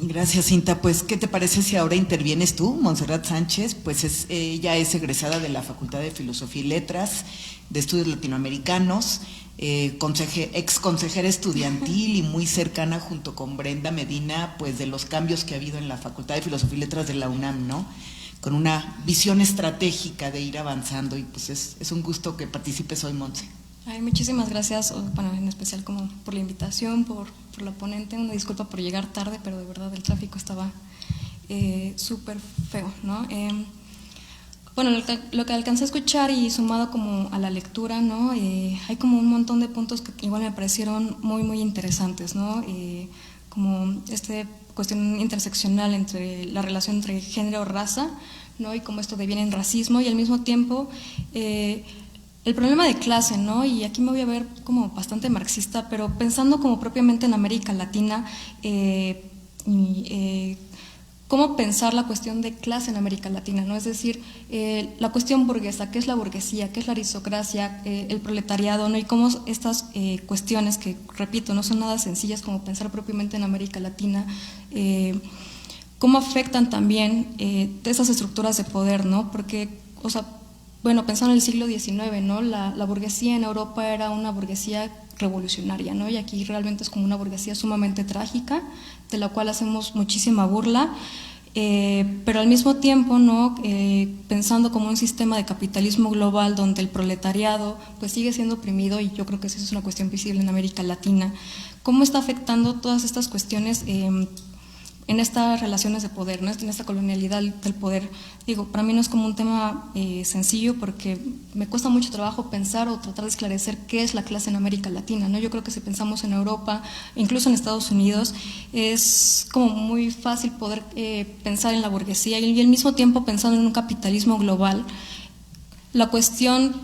Gracias, Cinta. Pues, ¿qué te parece si ahora intervienes tú, Montserrat Sánchez? Pues ella es egresada de la Facultad de Filosofía y Letras, de Estudios Latinoamericanos, ex consejera estudiantil y muy cercana junto con Brenda Medina, pues de los cambios que ha habido en la Facultad de Filosofía y Letras de la UNAM, ¿no? Con una visión estratégica de ir avanzando, y pues es un gusto que participes hoy, Montse. Ay, muchísimas gracias, bueno, en especial como por la invitación, por la ponente. Una disculpa por llegar tarde, pero de verdad el tráfico estaba súper feo, ¿no? Bueno, lo que alcancé a escuchar y sumado como a la lectura, ¿no? Hay como un montón de puntos que igual me parecieron muy, muy interesantes, ¿no? Como cuestión interseccional entre la relación entre género y raza, ¿no? Y cómo esto deviene en racismo, y al mismo tiempo el problema de clase, ¿no? Y aquí me voy a ver como bastante marxista, pero pensando como propiamente en América Latina, cómo pensar la cuestión de clase en América Latina, ¿no? Es decir, la cuestión burguesa, ¿qué es la burguesía?, ¿qué es la aristocracia?, el proletariado, ¿no? Y cómo estas cuestiones, que repito, no son nada sencillas, como pensar propiamente en América Latina, cómo afectan también esas estructuras de poder, ¿no? Porque, o sea, bueno, pensando en el siglo XIX, ¿no? La burguesía en Europa era una burguesía revolucionaria, ¿no? Y aquí realmente es como una burguesía sumamente trágica, de la cual hacemos muchísima burla, pero al mismo tiempo, ¿no? Pensando como un sistema de capitalismo global donde el proletariado pues sigue siendo oprimido, y yo creo que esa es una cuestión visible en América Latina. ¿Cómo está afectando todas estas cuestiones en estas relaciones de poder, ¿no? En esta colonialidad del poder? Digo, para mí no es como un tema sencillo, porque me cuesta mucho trabajo pensar o tratar de esclarecer qué es la clase en América Latina, ¿no? Yo creo que si pensamos en Europa, incluso en Estados Unidos, es como muy fácil poder pensar en la burguesía, y al mismo tiempo pensando en un capitalismo global, la cuestión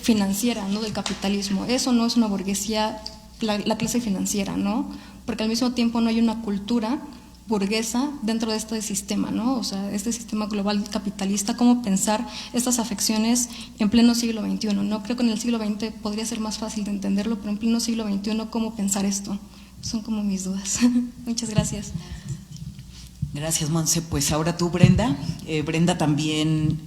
financiera, ¿no?, del capitalismo. Eso no es una burguesía, la clase financiera, ¿no? Porque al mismo tiempo no hay una cultura burguesa dentro de este sistema, ¿no? O sea, este sistema global capitalista, cómo pensar estas afecciones en pleno siglo XXI, ¿no? Creo que en el siglo XX podría ser más fácil de entenderlo, pero en pleno siglo XXI, ¿cómo pensar esto? Son como mis dudas. Muchas gracias. Gracias, Monse. Pues ahora tú, Brenda. Brenda también,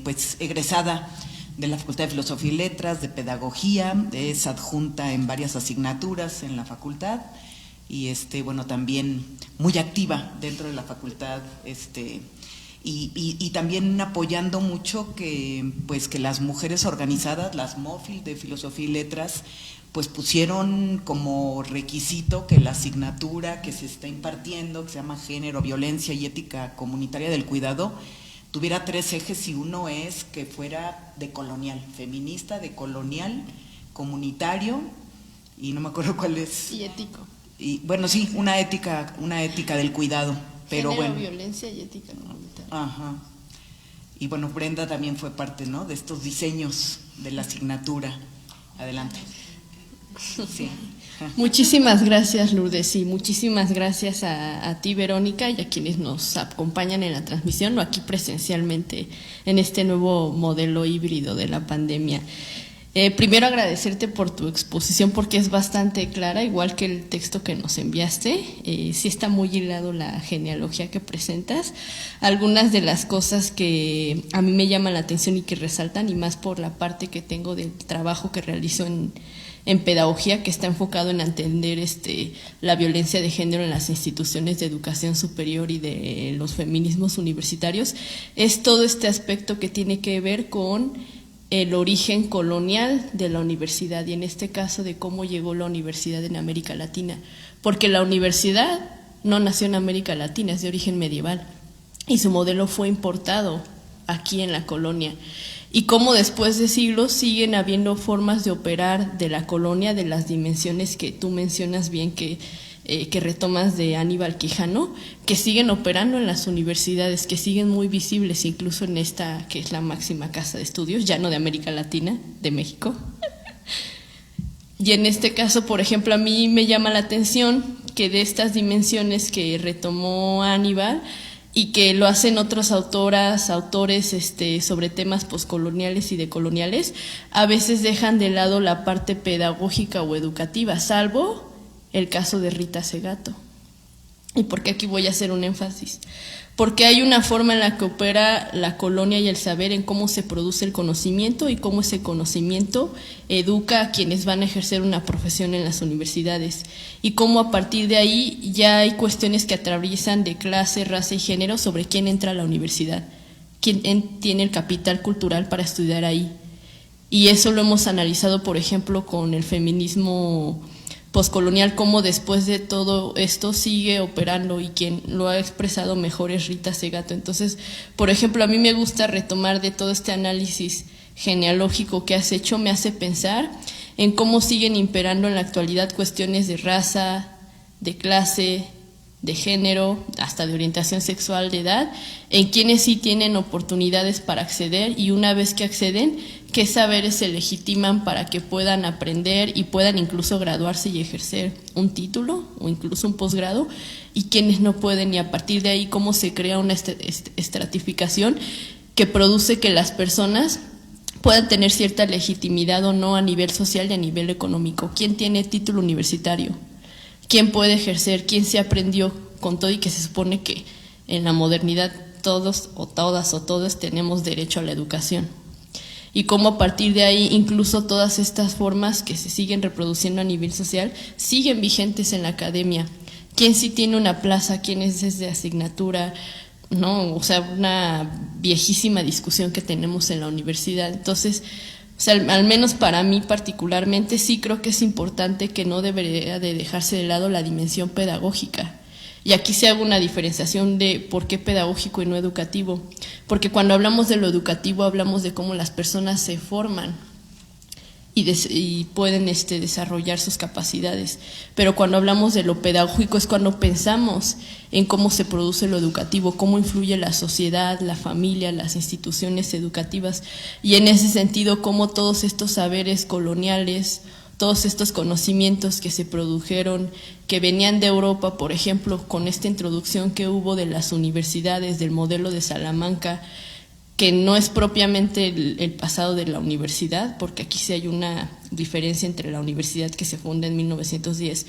pues egresada de la Facultad de Filosofía y Letras, de Pedagogía, es adjunta en varias asignaturas en la facultad, y bueno, también muy activa dentro de la facultad, y también apoyando mucho que las mujeres organizadas, las MOFIL de Filosofía y Letras, pues pusieron como requisito que la asignatura que se está impartiendo, que se llama Género, Violencia y Ética Comunitaria del Cuidado, tuviera 3 ejes, y uno es que fuera decolonial, feminista, decolonial, comunitario, y no me acuerdo cuál es. Y ético. Y bueno, sí, una ética del cuidado, pero Género, bueno. Violencia y ética comunitaria. Ajá. Y bueno, Brenda también fue parte, ¿no?, de estos diseños de la asignatura. Adelante. Sí. Muchísimas gracias, Lourdes, y muchísimas gracias a ti, Verónica, y a quienes nos acompañan en la transmisión o aquí presencialmente en este nuevo modelo híbrido de la pandemia. Primero agradecerte por tu exposición porque es bastante clara, igual que el texto que nos enviaste. Sí está muy hilado la genealogía que presentas. Algunas de las cosas que a mí me llaman la atención y que resaltan, y más por la parte que tengo del trabajo que realizo en pedagogía, que está enfocado en entender la violencia de género en las instituciones de educación superior y de los feminismos universitarios, es todo este aspecto que tiene que ver con el origen colonial de la universidad, y en este caso de cómo llegó la universidad en América Latina, porque la universidad no nació en América Latina, es de origen medieval, y su modelo fue importado aquí en la colonia, y cómo después de siglos siguen habiendo formas de operar de la colonia, de las dimensiones que tú mencionas bien, que retomas de Aníbal Quijano, que siguen operando en las universidades, que siguen muy visibles, incluso en esta que es la máxima casa de estudios, ya no de América Latina, de México. Y en este caso, por ejemplo, a mí me llama la atención que de estas dimensiones que retomó Aníbal y que lo hacen otros autores sobre temas poscoloniales y decoloniales, a veces dejan de lado la parte pedagógica o educativa, salvo el caso de Rita Segato. ¿Y por qué aquí voy a hacer un énfasis? Porque hay una forma en la que opera la colonia y el saber en cómo se produce el conocimiento y cómo ese conocimiento educa a quienes van a ejercer una profesión en las universidades, y cómo a partir de ahí ya hay cuestiones que atraviesan de clase, raza y género sobre quién entra a la universidad, quién tiene el capital cultural para estudiar ahí. Y eso lo hemos analizado, por ejemplo, con el feminismo poscolonial, cómo después de todo esto sigue operando, y quien lo ha expresado mejor es Rita Segato. Entonces, por ejemplo, a mí me gusta retomar de todo este análisis genealógico que has hecho, me hace pensar en cómo siguen imperando en la actualidad cuestiones de raza, de clase, de género, hasta de orientación sexual, de edad, en quienes sí tienen oportunidades para acceder, y una vez que acceden, qué saberes se legitiman para que puedan aprender y puedan incluso graduarse y ejercer un título o incluso un posgrado, y quienes no pueden, y a partir de ahí cómo se crea una estratificación que produce que las personas puedan tener cierta legitimidad o no a nivel social y a nivel económico. ¿Quién tiene título universitario? ¿Quién puede ejercer? ¿Quién se aprendió con todo? Y que se supone que en la modernidad todos o todas o todos tenemos derecho a la educación. Y cómo a partir de ahí incluso todas estas formas que se siguen reproduciendo a nivel social siguen vigentes en la academia. ¿Quién sí tiene una plaza? ¿Quién es de asignatura? No, o sea, una viejísima discusión que tenemos en la universidad. Entonces, o sea, al menos para mí particularmente sí creo que es importante, que no debería de dejarse de lado la dimensión pedagógica. Y aquí se hago una diferenciación de por qué pedagógico y no educativo. Porque cuando hablamos de lo educativo hablamos de cómo las personas se forman y pueden desarrollar sus capacidades. Pero cuando hablamos de lo pedagógico es cuando pensamos en cómo se produce lo educativo, cómo influye la sociedad, la familia, las instituciones educativas, y en ese sentido cómo todos estos saberes coloniales, todos estos conocimientos que se produjeron, que venían de Europa, por ejemplo, con esta introducción que hubo de las universidades, del modelo de Salamanca, que no es propiamente el pasado de la universidad, porque aquí sí hay una diferencia entre la universidad que se funda en 1910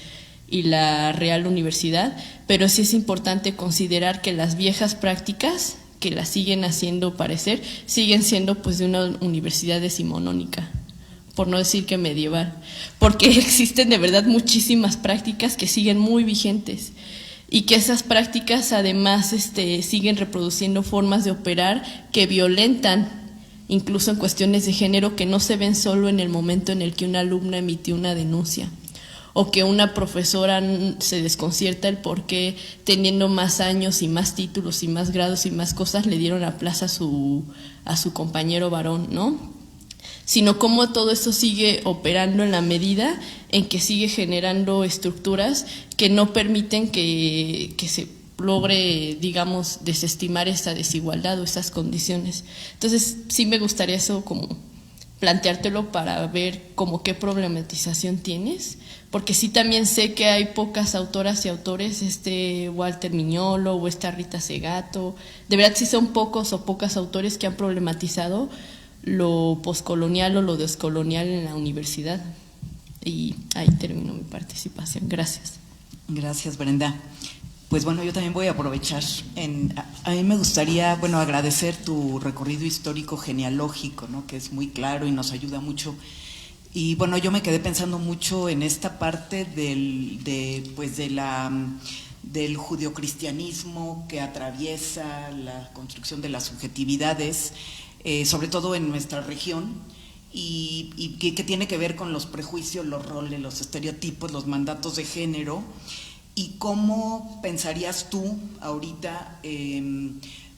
y la Real Universidad, pero sí es importante considerar que las viejas prácticas que las siguen haciendo parecer, siguen siendo pues de una universidad decimonónica, por no decir que medieval, porque existen de verdad muchísimas prácticas que siguen muy vigentes, y que esas prácticas además siguen reproduciendo formas de operar que violentan, incluso en cuestiones de género, que no se ven solo en el momento en el que una alumna emitió una denuncia, o que una profesora se desconcierta el por qué, teniendo más años y más títulos y más grados y más cosas, le dieron la plaza a su compañero varón, ¿no? Sino cómo todo esto sigue operando en la medida en que sigue generando estructuras que no permiten que se logre, digamos, desestimar esa desigualdad o esas condiciones. Entonces, sí me gustaría eso como planteártelo para ver como qué problematización tienes, porque sí también sé que hay pocas autoras y autores, Walter Miñolo o esta Rita Segato, de verdad sí son pocos o pocas autores que han problematizado lo poscolonial o lo descolonial en la universidad. Y ahí termino mi participación. Gracias. Gracias, Brenda. Pues bueno, yo también voy a aprovechar. A mí me gustaría, bueno, agradecer tu recorrido histórico genealógico, ¿no? Que es muy claro y nos ayuda mucho. Y bueno, yo me quedé pensando mucho en esta parte del judeocristianismo que atraviesa la construcción de las subjetividades, sobre todo en nuestra región, y que tiene que ver con los prejuicios, los roles, los estereotipos, los mandatos de género. ¿Y cómo pensarías tú ahorita,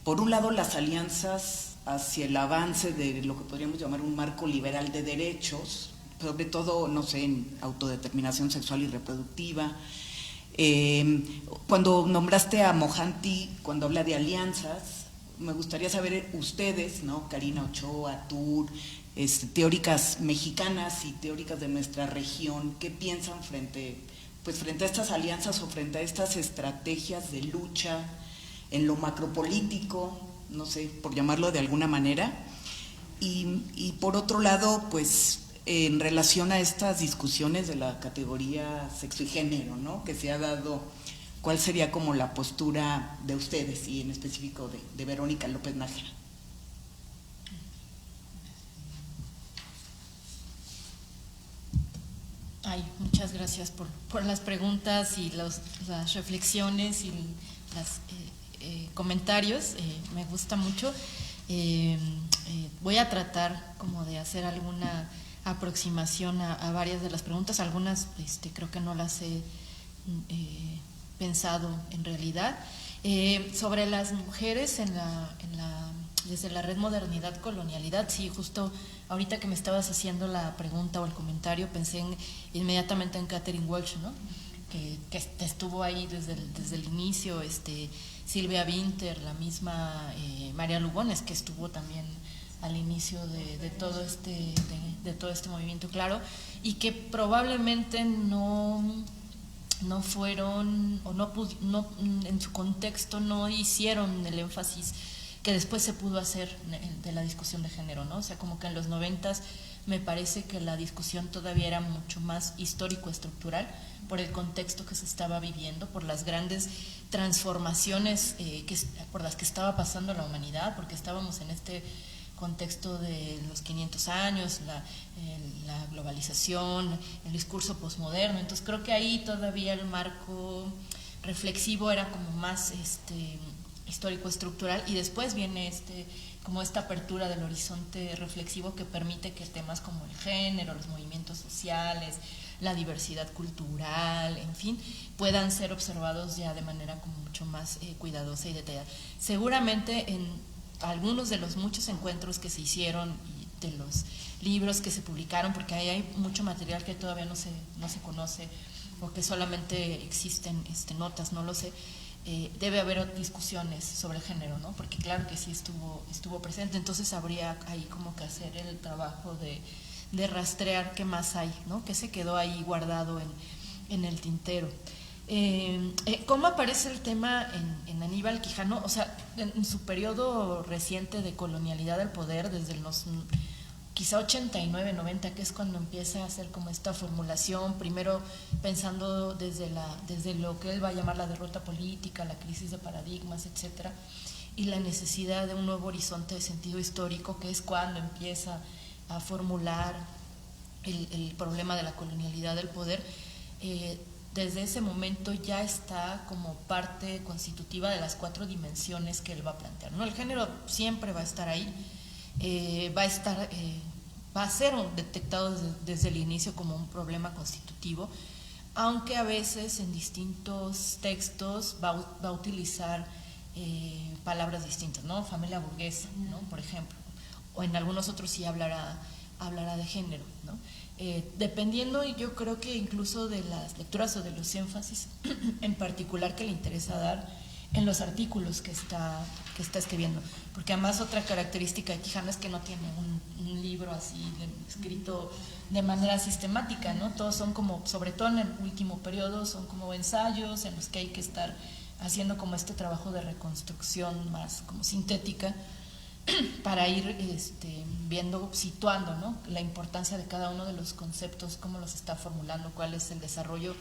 por un lado, las alianzas hacia el avance de lo que podríamos llamar un marco liberal de derechos, sobre todo, no sé, en autodeterminación sexual y reproductiva? Cuando nombraste a Mohanty, cuando habla de alianzas, me gustaría saber ustedes, ¿no? Karina Ochoa, Tur, teóricas mexicanas y teóricas de nuestra región, ¿qué piensan frente a estas alianzas o frente a estas estrategias de lucha en lo macropolítico, no sé, por llamarlo de alguna manera? Y por otro lado, pues en relación a estas discusiones de la categoría sexo y género, ¿no?, que se ha dado, ¿cuál sería como la postura de ustedes y en específico de Verónica López Nájera? Muchas gracias por las preguntas y las reflexiones y los comentarios. Me gusta mucho. Voy a tratar como de hacer alguna aproximación a varias de las preguntas. Algunas creo que no las he pensado en realidad. Sobre las mujeres desde la red Modernidad Colonialidad, sí, justo ahorita que me estabas haciendo la pregunta o el comentario, pensé inmediatamente en Catherine Walsh, ¿no?, que estuvo ahí desde el inicio, Silvia Winter, la misma María Lugones, que estuvo también al inicio de todo este movimiento, claro, y que probablemente no fueron o no en su contexto no hicieron el énfasis que después se pudo hacer de la discusión de género, ¿no? O sea, como que en los 90s me parece que la discusión todavía era mucho más histórico-estructural por el contexto que se estaba viviendo, por las grandes transformaciones por las que estaba pasando la humanidad, porque estábamos en este contexto de los 500 años, la globalización, el discurso posmoderno. Entonces creo que ahí todavía el marco reflexivo era como más histórico-estructural, y después viene como esta apertura del horizonte reflexivo que permite que temas como el género, los movimientos sociales, la diversidad cultural, en fin, puedan ser observados ya de manera como mucho más cuidadosa y detallada. Seguramente en algunos de los muchos encuentros que se hicieron y de los libros que se publicaron, porque ahí hay mucho material que todavía no se conoce o que solamente existen notas, no lo sé. Debe haber discusiones sobre el género, ¿no? Porque claro que sí estuvo presente, entonces habría ahí como que hacer el trabajo de rastrear qué más hay, ¿no?, qué se quedó ahí guardado en el tintero. ¿Cómo aparece el tema en Aníbal Quijano? O sea, en su periodo reciente de colonialidad del poder, desde los quizá 89, 90, que es cuando empieza a hacer como esta formulación, primero pensando desde lo que él va a llamar la derrota política, la crisis de paradigmas, etcétera, y la necesidad de un nuevo horizonte de sentido histórico, que es cuando empieza a formular el problema de la colonialidad del poder. Desde ese momento ya está como parte constitutiva de las 4 dimensiones que él va a plantear, ¿no? El género siempre va a estar ahí, va a ser detectado desde el inicio como un problema constitutivo, aunque a veces en distintos textos va a utilizar palabras distintas, ¿no? Familia burguesa, ¿no?, por ejemplo, o en algunos otros sí hablará de género, ¿no? Dependiendo, yo creo que incluso de las lecturas o de los énfasis en particular que le interesa dar en los artículos que está escribiendo, porque además otra característica de Quijano es que no tiene un libro así escrito de manera sistemática, ¿no? Todos son como, sobre todo en el último periodo, son como ensayos en los que hay que estar haciendo como este trabajo de reconstrucción más como sintética para ir viendo, situando, ¿no?, la importancia de cada uno de los conceptos, cómo los está formulando, cuál es el desarrollo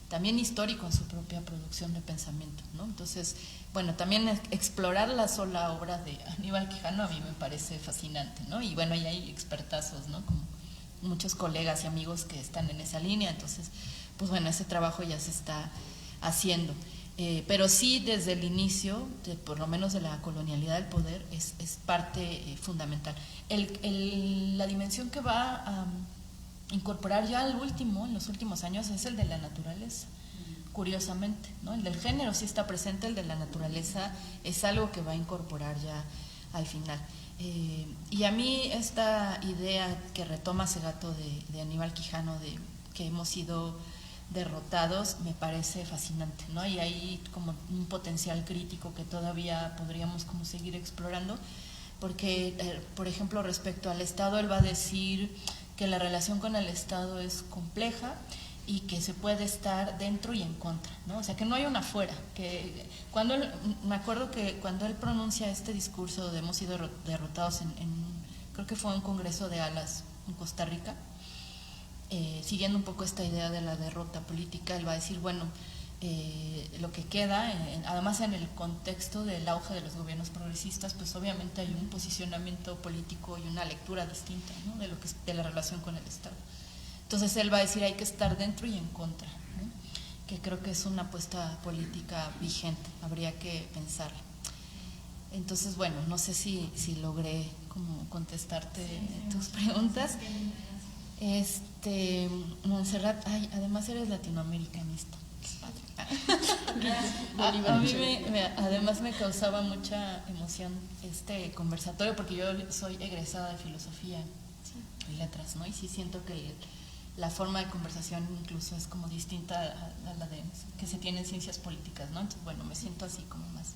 también histórico en su propia producción de pensamiento, ¿no? Entonces, bueno, también explorar la sola obra de Aníbal Quijano a mí me parece fascinante, ¿no? Y bueno, ahí hay expertazos, ¿no?, como muchos colegas y amigos que están en esa línea, entonces, pues bueno, ese trabajo ya se está haciendo. Pero sí, desde el inicio, por lo menos de la colonialidad del poder, es parte fundamental. La dimensión que va a incorporar ya en los últimos años, es el de la naturaleza, curiosamente, ¿no? El del género sí está presente, el de la naturaleza es algo que va a incorporar ya al final. Y a mí esta idea que retoma Segato de Aníbal Quijano, de que hemos sido derrotados, me parece fascinante, ¿no? Y hay como un potencial crítico que todavía podríamos como seguir explorando, porque, por ejemplo, respecto al Estado, él va a decir que la relación con el Estado es compleja y que se puede estar dentro y en contra, ¿no? O sea, que no hay una afuera, que me acuerdo que cuando él pronuncia este discurso de hemos sido derrotados creo que fue un congreso de Alas en Costa Rica, siguiendo un poco esta idea de la derrota política, él va a decir, bueno, lo que queda, además en el contexto del auge de los gobiernos progresistas, pues obviamente hay un posicionamiento político y una lectura distinta, ¿no?, de la relación con el Estado. Entonces él va a decir hay que estar dentro y en contra, ¿no?, que creo que es una apuesta política vigente, habría que pensarla. Entonces, bueno, no sé si logré como contestarte tus preguntas. Montserrat, además eres latinoamericanista. A mí además me causaba mucha emoción este conversatorio, porque yo soy egresada de filosofía y letras, ¿no? Y sí siento que la forma de conversación incluso es como distinta a la de que se tiene en ciencias políticas, ¿no? Entonces, bueno, me siento así como más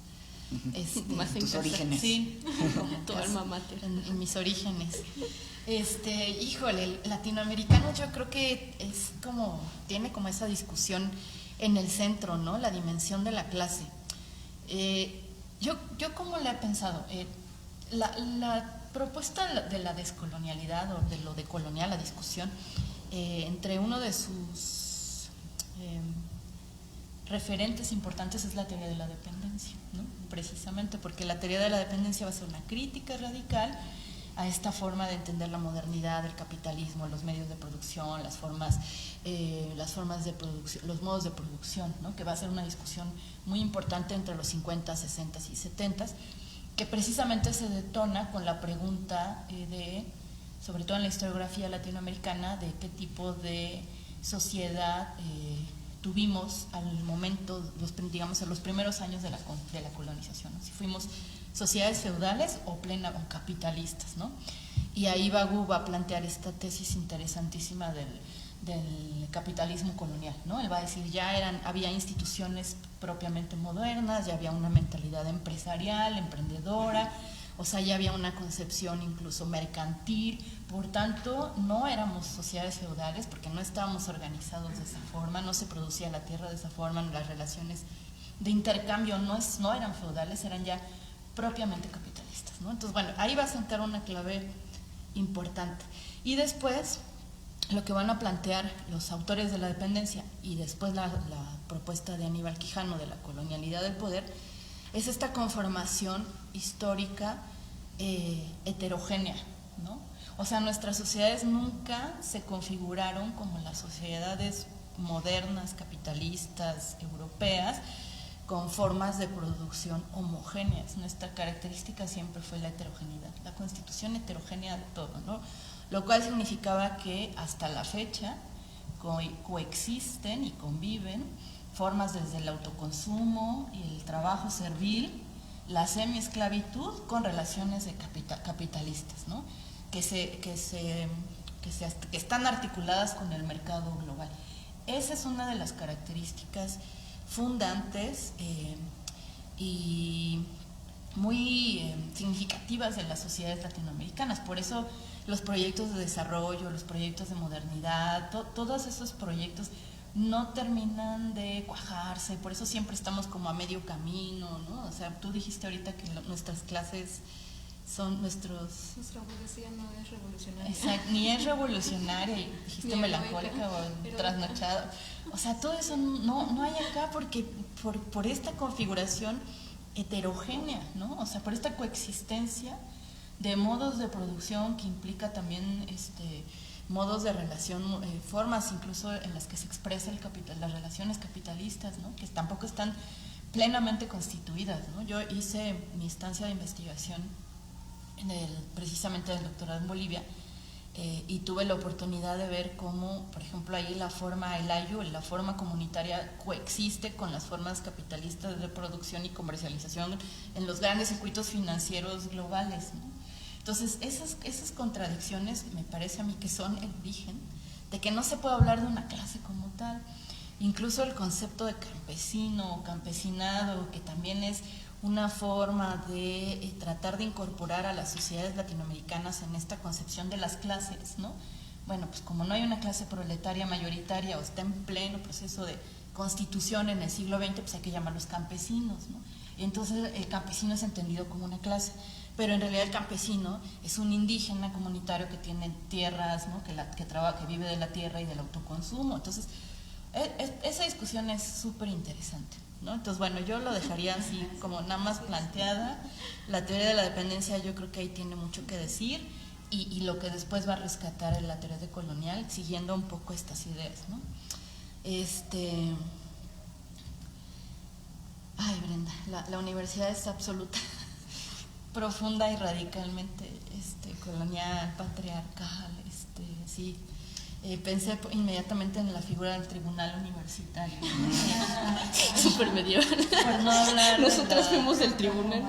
más en tus orígenes. Sí, como tu alma mater. En mis orígenes. Híjole, el latinoamericano yo creo que es como, tiene como esa discusión en el centro, ¿no?, la dimensión de la clase. Yo como la he pensado, la propuesta de la descolonialidad o de lo decolonial, la discusión, entre uno de sus referentes importantes es la teoría de la dependencia, ¿no?, precisamente porque la teoría de la dependencia va a ser una crítica radical a esta forma de entender la modernidad, el capitalismo, los medios de producción, las formas de producción, los modos de producción, ¿no?, que va a ser una discusión muy importante entre los 50, 60 y 70, que precisamente se detona con la pregunta sobre todo en la historiografía latinoamericana, de qué tipo de sociedad tuvimos al momento, digamos, en los primeros años de la colonización, ¿no?, si fuimos sociedades feudales o capitalistas, ¿no? Y ahí Bagú va a plantear esta tesis interesantísima del capitalismo colonial, ¿no? Él va a decir, había instituciones propiamente modernas, ya había una mentalidad empresarial, emprendedora, o sea, ya había una concepción incluso mercantil, por tanto, no éramos sociedades feudales porque no estábamos organizados de esa forma, no se producía la tierra de esa forma, las relaciones de intercambio no eran feudales, eran ya propiamente capitalistas, ¿no? Entonces, bueno, ahí va a sentar una clave importante. Y después, lo que van a plantear los autores de la dependencia y después la propuesta de Aníbal Quijano de la colonialidad del poder, es esta conformación histórica heterogénea, ¿no? O sea, nuestras sociedades nunca se configuraron como las sociedades modernas, capitalistas, europeas, con formas de producción homogéneas. Nuestra característica siempre fue la heterogeneidad, la constitución heterogénea de todo, ¿no? Lo cual significaba que hasta la fecha coexisten y conviven formas desde el autoconsumo y el trabajo servil, la semiesclavitud con relaciones de capitalistas, ¿no?, que están articuladas con el mercado global. Esa es una de las características fundantes y muy significativas de las sociedades latinoamericanas. Por eso los proyectos de desarrollo, los proyectos de modernidad, todos esos proyectos no terminan de cuajarse, por eso siempre estamos como a medio camino, ¿no? O sea, tú dijiste ahorita que nuestras clases son nuestros... Nuestra burguesía no es revolucionaria. Exacto, ni es revolucionaria, y dijiste Ni melancólica o trasnochada. O sea, todo eso no hay acá porque por esta configuración heterogénea, ¿no? O sea, por esta coexistencia de modos de producción que implica también modos de relación, formas incluso en las que se expresa el capital, las relaciones capitalistas, ¿no? Que tampoco están plenamente constituidas, ¿no? Yo hice mi estancia de investigación precisamente del doctorado en Bolivia, y tuve la oportunidad de ver cómo, por ejemplo, ahí la forma la forma comunitaria coexiste con las formas capitalistas de producción y comercialización en los grandes circuitos financieros globales, ¿no? Entonces, esas contradicciones me parece a mí que son el origen de que no se puede hablar de una clase como tal. Incluso el concepto de campesino o campesinado, que también es una forma de tratar de incorporar a las sociedades latinoamericanas en esta concepción de las clases, ¿no? Bueno, pues como no hay una clase proletaria mayoritaria o está en pleno proceso de constitución en el siglo XX, pues hay que llamarlos campesinos, ¿no? Y entonces el campesino es entendido como una clase, pero en realidad el campesino es un indígena comunitario que tiene tierras, ¿no? que vive de la tierra y del autoconsumo. Entonces, esa discusión es súper interesante, ¿no? Entonces, bueno, yo lo dejaría así como nada más planteada. La teoría de la dependencia yo creo que ahí tiene mucho que decir, y lo que después va a rescatar en la teoría decolonial, siguiendo un poco estas ideas, ¿no? Ay, Brenda, la universidad es absoluta, profunda y radicalmente colonial, patriarcal, sí. Pensé inmediatamente en la figura del tribunal universitario. Súper medieval. Por no hablar Nosotras fuimos del tribunal.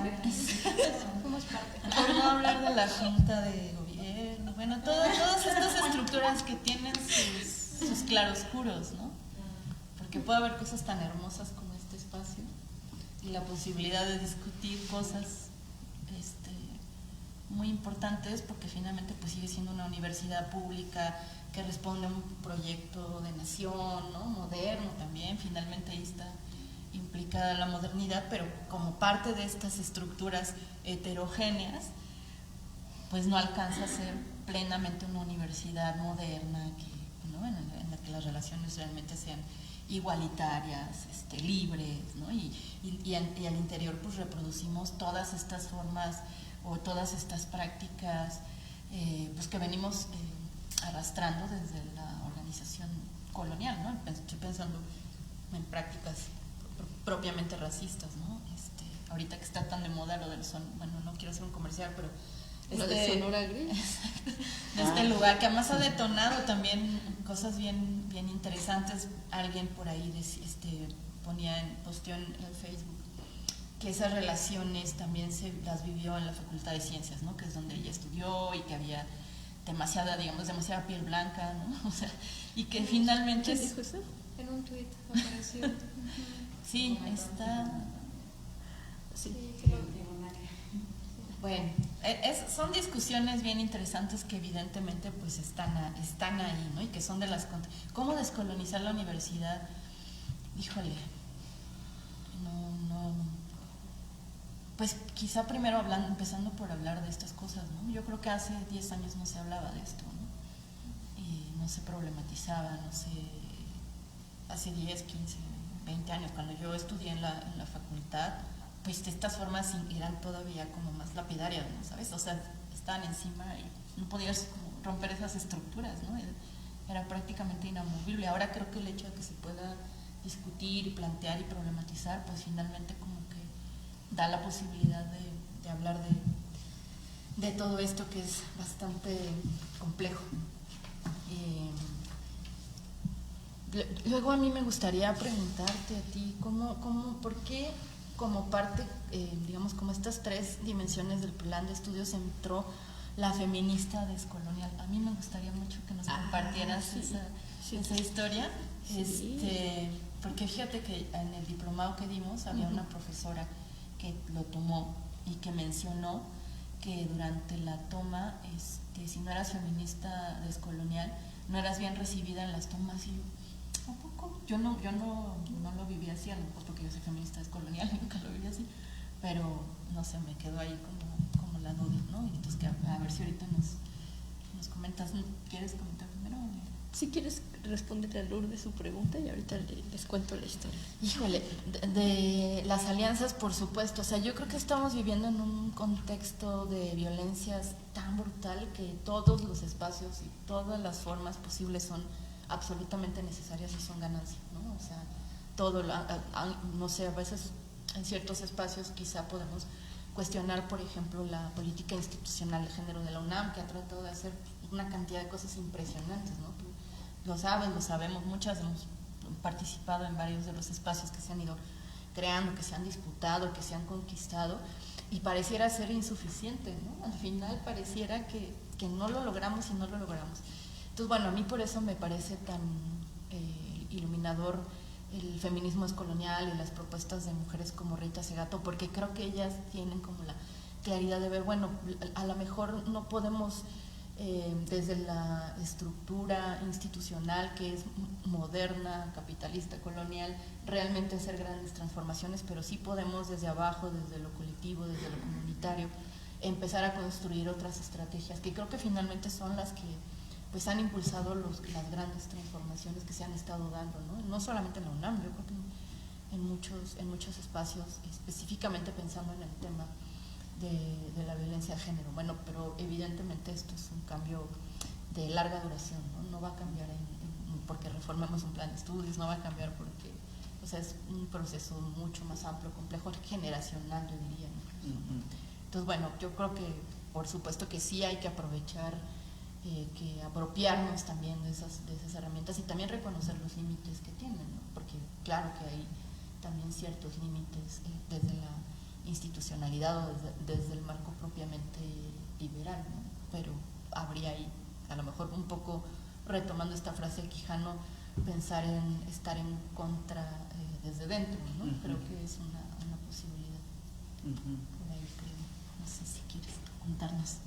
Por no hablar de la junta de gobierno. Bueno, todas estas estructuras que tienen sus claroscuros, ¿no? Porque puede haber cosas tan hermosas como este espacio y la posibilidad de discutir cosas muy importantes, porque finalmente pues sigue siendo una universidad pública que responde a un proyecto de nación, ¿no? Moderno también, finalmente ahí está implicada la modernidad, pero como parte de estas estructuras heterogéneas, pues no alcanza a ser plenamente una universidad moderna, ¿no? en la que las relaciones realmente sean igualitarias, libres, ¿no? Y al interior pues reproducimos todas estas formas o todas estas prácticas pues que venimos arrastrando desde la organización colonial, ¿no? Estoy pensando en prácticas propiamente racistas, ¿no? Ahorita que está tan de moda lo del bueno, no quiero hacer un comercial, pero lo de Sonora Grill. Este lugar que además ha detonado también cosas bien interesantes. Alguien por ahí posteó en el Facebook que esas relaciones también las vivió en la Facultad de Ciencias, ¿no? Que es donde ella estudió, y que había demasiada piel blanca, ¿no? O sea, y que finalmente... ¿Quién dijo eso? En un tuit apareció. Sí, está... Sí, Bueno, son discusiones bien interesantes que evidentemente pues están ahí, ¿no? Y que son de las... ¿Cómo descolonizar la universidad? Híjole, pues quizá primero empezando por hablar de estas cosas, ¿no? Yo creo que hace 10 años no se hablaba de esto, ¿no? Y no se problematizaba, no sé, hace 10, 15, 20 años, cuando yo estudié en la facultad, pues estas formas eran todavía como más lapidarias, ¿no? ¿Sabes? O sea, estaban encima y no podías romper esas estructuras, ¿no? Era prácticamente inamovible. Ahora creo que el hecho de que se pueda discutir y plantear y problematizar, pues finalmente como que da la posibilidad de hablar de todo esto que es bastante complejo. Luego a mí me gustaría preguntarte a ti, ¿por qué como parte, digamos, como estas 3 dimensiones del plan de estudios entró la feminista descolonial? A mí me gustaría mucho que nos compartieras esa historia, porque fíjate que en el diplomado que dimos había una profesora que lo tomó y que mencionó que durante la toma, si no eras feminista descolonial, no eras bien recibida en las tomas. Y yo, ¿a poco? Yo no lo viví así, a lo mejor porque yo soy feminista descolonial y nunca lo viví así, pero no sé, me quedó ahí como la duda, ¿no? Y entonces, a ver si ahorita nos comentas. ¿Quieres comentar primero? Si quieres responder a Lourdes su pregunta y ahorita les cuento la historia. Híjole, de las alianzas, por supuesto. O sea, yo creo que estamos viviendo en un contexto de violencias tan brutal que todos los espacios y todas las formas posibles son absolutamente necesarias y son ganancia, ¿no? O sea, todo, no sé, a veces en ciertos espacios quizá podemos cuestionar, por ejemplo, la política institucional de género de la UNAM, que ha tratado de hacer una cantidad de cosas impresionantes, ¿no? Tú lo sabes, lo sabemos, muchas hemos participado en varios de los espacios que se han ido creando, que se han disputado, que se han conquistado, y pareciera ser insuficiente, ¿no? Al final pareciera que no lo logramos y no lo logramos. Entonces, bueno, a mí por eso me parece tan iluminador el feminismo descolonial y las propuestas de mujeres como Rita Segato, porque creo que ellas tienen como la claridad de ver, bueno, a lo mejor no podemos desde la estructura institucional que es moderna, capitalista, colonial, realmente hacer grandes transformaciones, pero sí podemos desde abajo, desde lo colectivo, desde lo comunitario, empezar a construir otras estrategias que creo que finalmente son las que pues han impulsado las grandes transformaciones que se han estado dando, no solamente en la UNAM, yo creo que en muchos espacios, específicamente pensando en el tema de la violencia de género. Bueno, pero evidentemente esto es un cambio de larga duración, no va a cambiar porque reformemos un plan de estudios, no va a cambiar porque, o sea, es un proceso mucho más amplio, complejo, generacional, yo diría, ¿no? Entonces, bueno, yo creo que por supuesto que sí hay que aprovechar, que apropiarnos también de esas herramientas y también reconocer los límites que tienen, ¿no? Porque claro que hay también ciertos límites desde la institucionalidad o desde el marco propiamente liberal, ¿no? Pero habría ahí, a lo mejor un poco retomando esta frase de Quijano, pensar en estar en contra desde dentro, ¿no? Creo que es una posibilidad. Por ahí creo. No sé si quieres contarnos.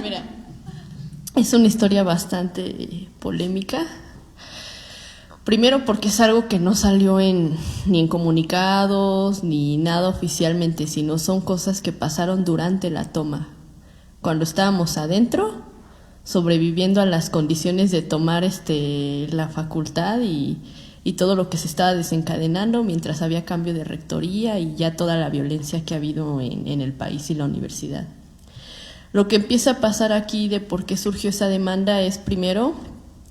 Mira, es una historia bastante polémica. Primero porque es algo que no salió ni en comunicados ni nada oficialmente, sino son cosas que pasaron durante la toma. Cuando estábamos adentro, sobreviviendo a las condiciones de tomar la facultad y todo lo que se estaba desencadenando mientras había cambio de rectoría y ya toda la violencia que ha habido en el país y la universidad. Lo que empieza a pasar aquí de por qué surgió esa demanda es primero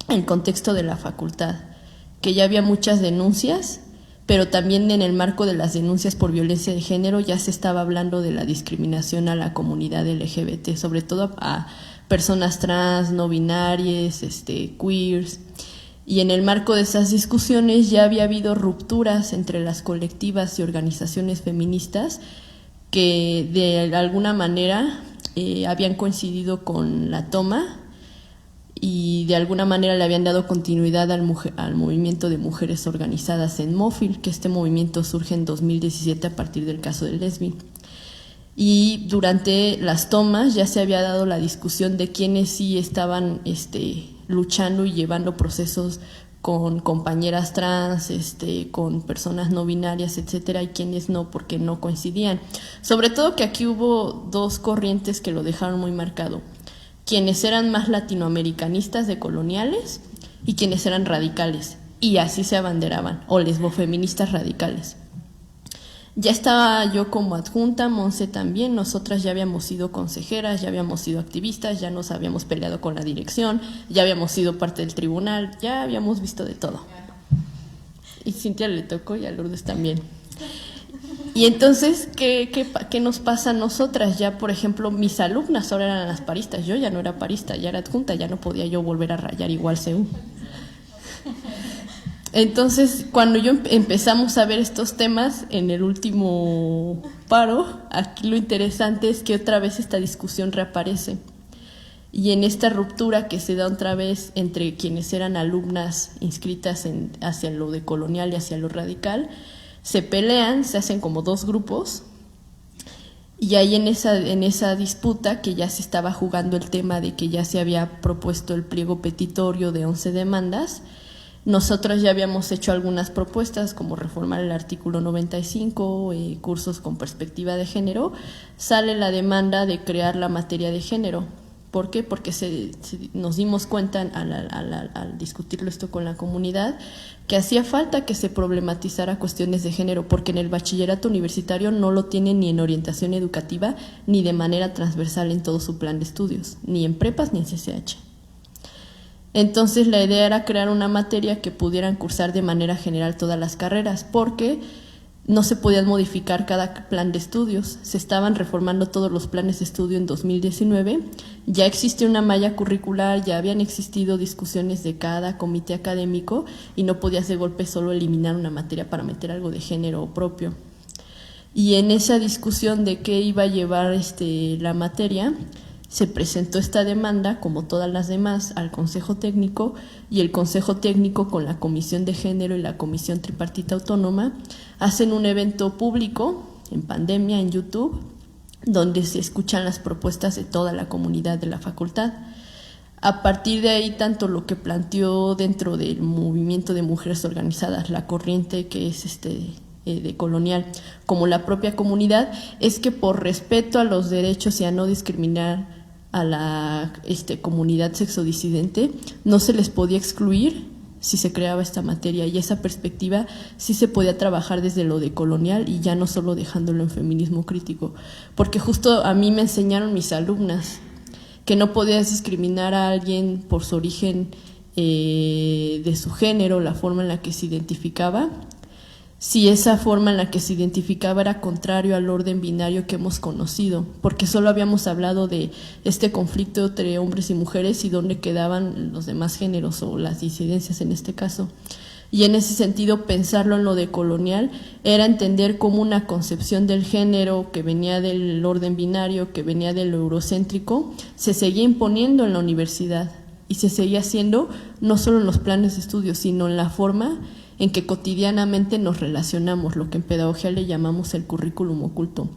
el contexto de la facultad, que ya había muchas denuncias, pero también en el marco de las denuncias por violencia de género ya se estaba hablando de la discriminación a la comunidad LGBT, sobre todo a personas trans, no binarias, queers. Y en el marco de esas discusiones ya había habido rupturas entre las colectivas y organizaciones feministas que de alguna manera habían coincidido con la toma y de alguna manera le habían dado continuidad al movimiento de mujeres organizadas en MOFIL, que este movimiento surge en 2017 a partir del caso de Lesbi. Y durante las tomas ya se había dado la discusión de quiénes sí estaban luchando y llevando procesos con compañeras trans, con personas no binarias, etcétera, y quienes no, porque no coincidían. Sobre todo que aquí hubo dos corrientes que lo dejaron muy marcado: quienes eran más latinoamericanistas decoloniales y quienes eran radicales, y así se abanderaban, o lesbofeministas radicales. Ya estaba yo como adjunta, Monse también, nosotras ya habíamos sido consejeras, ya habíamos sido activistas, ya nos habíamos peleado con la dirección, ya habíamos sido parte del tribunal, ya habíamos visto de todo. Y Cintia le tocó y a Lourdes también. Y entonces, ¿qué nos pasa a nosotras? Ya, por ejemplo, mis alumnas ahora eran las paristas, yo ya no era parista, ya era adjunta, ya no podía yo volver a rayar igual CU. Entonces, cuando empezamos a ver estos temas en el último paro, aquí lo interesante es que otra vez esta discusión reaparece. Y en esta ruptura que se da otra vez entre quienes eran alumnas inscritas hacia lo decolonial y hacia lo radical, se pelean, se hacen como dos grupos, y ahí en esa disputa que ya se estaba jugando el tema de que ya se había propuesto el pliego petitorio de 11 demandas, Nosotros ya habíamos hecho algunas propuestas, como reformar el artículo 95, cursos con perspectiva de género. Sale la demanda de crear la materia de género. ¿Por qué? Porque nos dimos cuenta al discutirlo esto con la comunidad que hacía falta que se problematizara cuestiones de género, porque en el bachillerato universitario no lo tienen ni en orientación educativa ni de manera transversal en todo su plan de estudios, ni en prepas ni en CCH. Entonces la idea era crear una materia que pudieran cursar de manera general todas las carreras, porque no se podían modificar cada plan de estudios. Se estaban reformando todos los planes de estudio en 2019, ya existía una malla curricular, ya habían existido discusiones de cada comité académico y no podías de golpe solo eliminar una materia para meter algo de género propio. Y en esa discusión de qué iba a llevar la materia, se presentó esta demanda, como todas las demás, al Consejo Técnico, y el Consejo Técnico con la Comisión de Género y la Comisión Tripartita Autónoma hacen un evento público en pandemia en YouTube, donde se escuchan las propuestas de toda la comunidad de la facultad. A partir de ahí, tanto lo que planteó dentro del movimiento de mujeres organizadas, la corriente que es de Colonial, como la propia comunidad, es que por respeto a los derechos y a no discriminar a la comunidad sexodisidente, no se les podía excluir si se creaba esta materia, y esa perspectiva sí se podía trabajar desde lo de Colonial y ya no solo dejándolo en feminismo crítico, porque justo a mí me enseñaron mis alumnas que no podías discriminar a alguien por su origen de su género, la forma en la que se identificaba, si esa forma en la que se identificaba era contrario al orden binario que hemos conocido, porque solo habíamos hablado de este conflicto entre hombres y mujeres y dónde quedaban los demás géneros o las disidencias en este caso. Y en ese sentido, pensarlo en lo de Colonial era entender cómo una concepción del género que venía del orden binario, que venía de lo eurocéntrico, se seguía imponiendo en la universidad y se seguía haciendo no solo en los planes de estudio, sino en la forma en que cotidianamente nos relacionamos, lo que en pedagogía le llamamos el currículum oculto.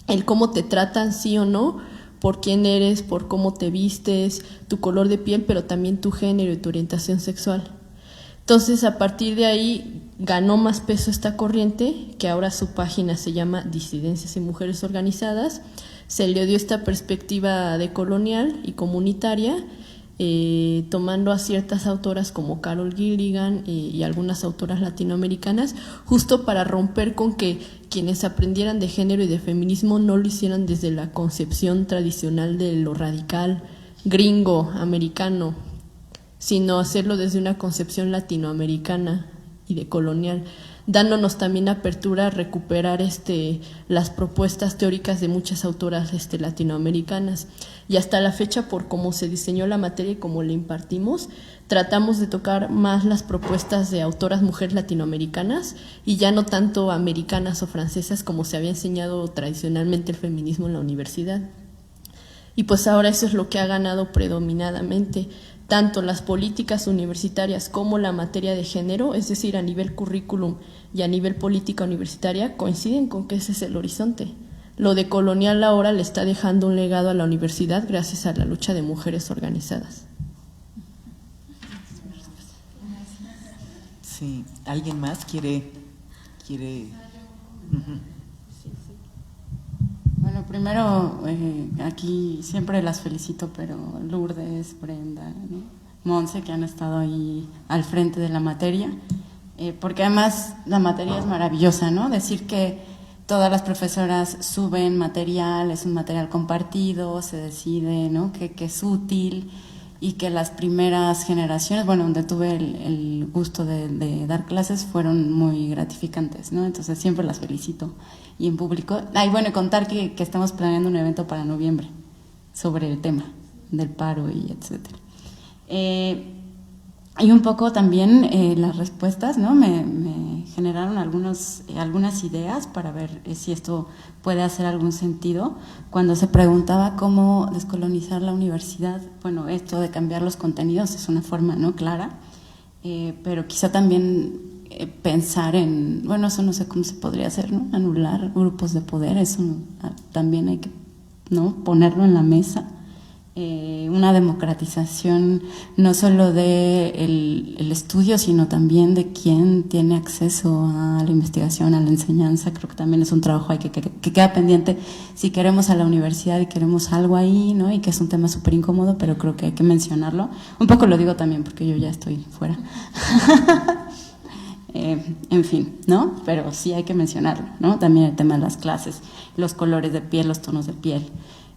El cómo te tratan, sí o no, por quién eres, por cómo te vistes, tu color de piel, pero también tu género y tu orientación sexual. Entonces, a partir de ahí ganó más peso esta corriente, que ahora su página se llama Disidencias y Mujeres Organizadas. Se le dio esta perspectiva de colonial y comunitaria, tomando a ciertas autoras como Carol Gilligan y algunas autoras latinoamericanas, justo para romper con que quienes aprendieran de género y de feminismo no lo hicieran desde la concepción tradicional de lo radical, gringo, americano, sino hacerlo desde una concepción latinoamericana y de colonial, dándonos también apertura a recuperar las propuestas teóricas de muchas autoras latinoamericanas. Y hasta la fecha, por cómo se diseñó la materia y cómo la impartimos, tratamos de tocar más las propuestas de autoras mujeres latinoamericanas y ya no tanto americanas o francesas como se había enseñado tradicionalmente el feminismo en la universidad. Y pues ahora eso es lo que ha ganado predominadamente, tanto las políticas universitarias como la materia de género, es decir, a nivel currículum y a nivel política universitaria, coinciden con que ese es el horizonte. Lo de colonial ahora le está dejando un legado a la universidad gracias a la lucha de mujeres organizadas. Sí, ¿alguien más quiere? Uh-huh. Bueno, primero, aquí siempre las felicito, pero Lourdes, Brenda, ¿no? Monse, que han estado ahí al frente de la materia, porque además la materia es maravillosa, ¿no? Decir que todas las profesoras suben material, es un material compartido, se decide, ¿no? que es útil, y que las primeras generaciones, bueno, donde tuve el gusto de dar clases, fueron muy gratificantes, ¿no? Entonces siempre las felicito. Y en público, bueno, contar que estamos planeando un evento para noviembre sobre el tema del paro y etcétera. Y un poco también las respuestas, ¿no? Me generaron algunas ideas para ver si esto puede hacer algún sentido. Cuando se preguntaba cómo descolonizar la universidad, bueno, esto de cambiar los contenidos es una forma no clara, pero quizá también pensar en, bueno, eso no sé cómo se podría hacer, ¿no? Anular grupos de poder, eso también hay que, ¿no? Ponerlo en la mesa. una democratización no solo de el estudio, sino también de quién tiene acceso a la investigación, a la enseñanza. Creo que también es un trabajo ahí que queda pendiente si queremos a la universidad y queremos algo ahí, ¿no? Y que es un tema súper incómodo, pero creo que hay que mencionarlo. Un poco lo digo también porque yo ya estoy fuera. En fin, ¿no? Pero sí hay que mencionarlo, ¿no? También el tema de las clases, los colores de piel, los tonos de piel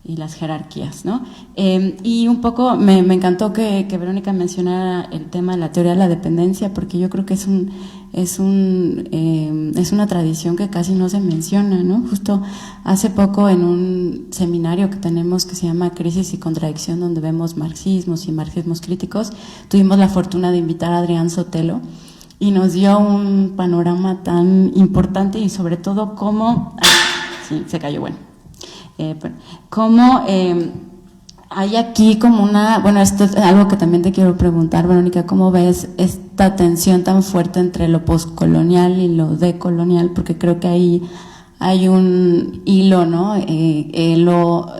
y las jerarquías, ¿no? Y un poco me encantó que Verónica mencionara el tema de la teoría de la dependencia, porque yo creo que es una tradición que casi no se menciona, ¿no? Justo hace poco en un seminario que tenemos que se llama Crisis y Contradicción, donde vemos marxismos y marxismos críticos, tuvimos la fortuna de invitar a Adrián Sotelo y nos dio un panorama tan importante y sobre todo cómo… sí, se cayó, bueno. Cómo hay aquí como bueno, esto es algo que también te quiero preguntar, Verónica, ¿cómo ves esta tensión tan fuerte entre lo postcolonial y lo decolonial? Porque creo que ahí hay un hilo, ¿no?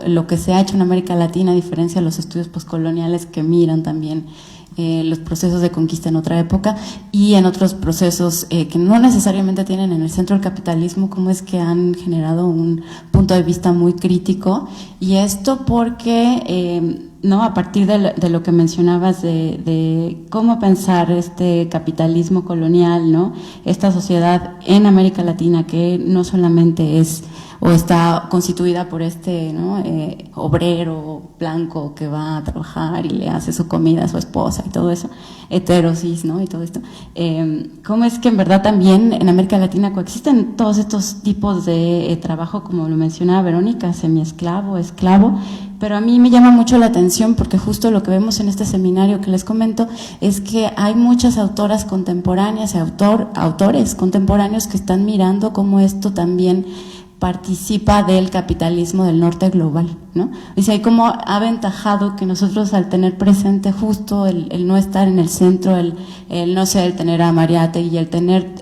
Lo que se ha hecho en América Latina, a diferencia de los estudios postcoloniales que miran también los procesos de conquista en otra época y en otros procesos que no necesariamente tienen en el centro el capitalismo, cómo es que han generado un punto de vista muy crítico. Y esto porque, ¿no? A partir de lo que mencionabas de cómo pensar este capitalismo colonial, ¿no? Esta sociedad en América Latina que no solamente es o está constituida por ¿no? Obrero blanco que va a trabajar y le hace su comida a su esposa y todo eso, heterosis, ¿no? Y todo esto. ¿Cómo es que en verdad también en América Latina coexisten todos estos tipos de trabajo, como lo mencionaba Verónica, semiesclavo, esclavo? Pero a mí me llama mucho la atención porque justo lo que vemos en este seminario que les comento es que hay muchas autoras contemporáneas y autores contemporáneos que están mirando cómo esto también participa del capitalismo del norte global, ¿no? Y si hay como aventajado que nosotros al tener presente justo el no estar en el centro, el no sé, el tener a Mariátegui, el tener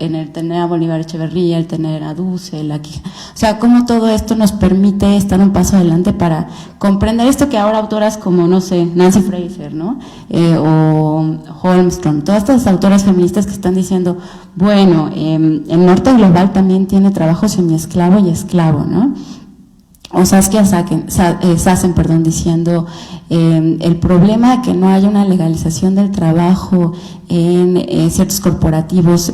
a Bolívar Echeverría, el tener a Dussel, aquí, o sea, cómo todo esto nos permite estar un paso adelante para comprender esto que ahora autoras como, no sé, Nancy Fraser, ¿no? O Holmström, todas estas autoras feministas que están diciendo, bueno, el norte global también tiene trabajo semiesclavo y esclavo, ¿no? O Saskia Sassen, diciendo el problema de que no haya una legalización del trabajo en ciertos corporativos,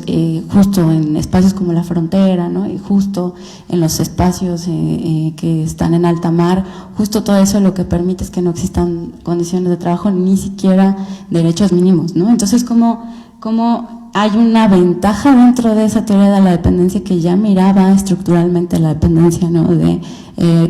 justo en espacios como la frontera, ¿no? Y justo en los espacios que están en alta mar, justo todo eso lo que permite es que no existan condiciones de trabajo, ni siquiera derechos mínimos, ¿no? Entonces, ¿cómo hay una ventaja dentro de esa teoría de la dependencia que ya miraba estructuralmente la dependencia, ¿no? De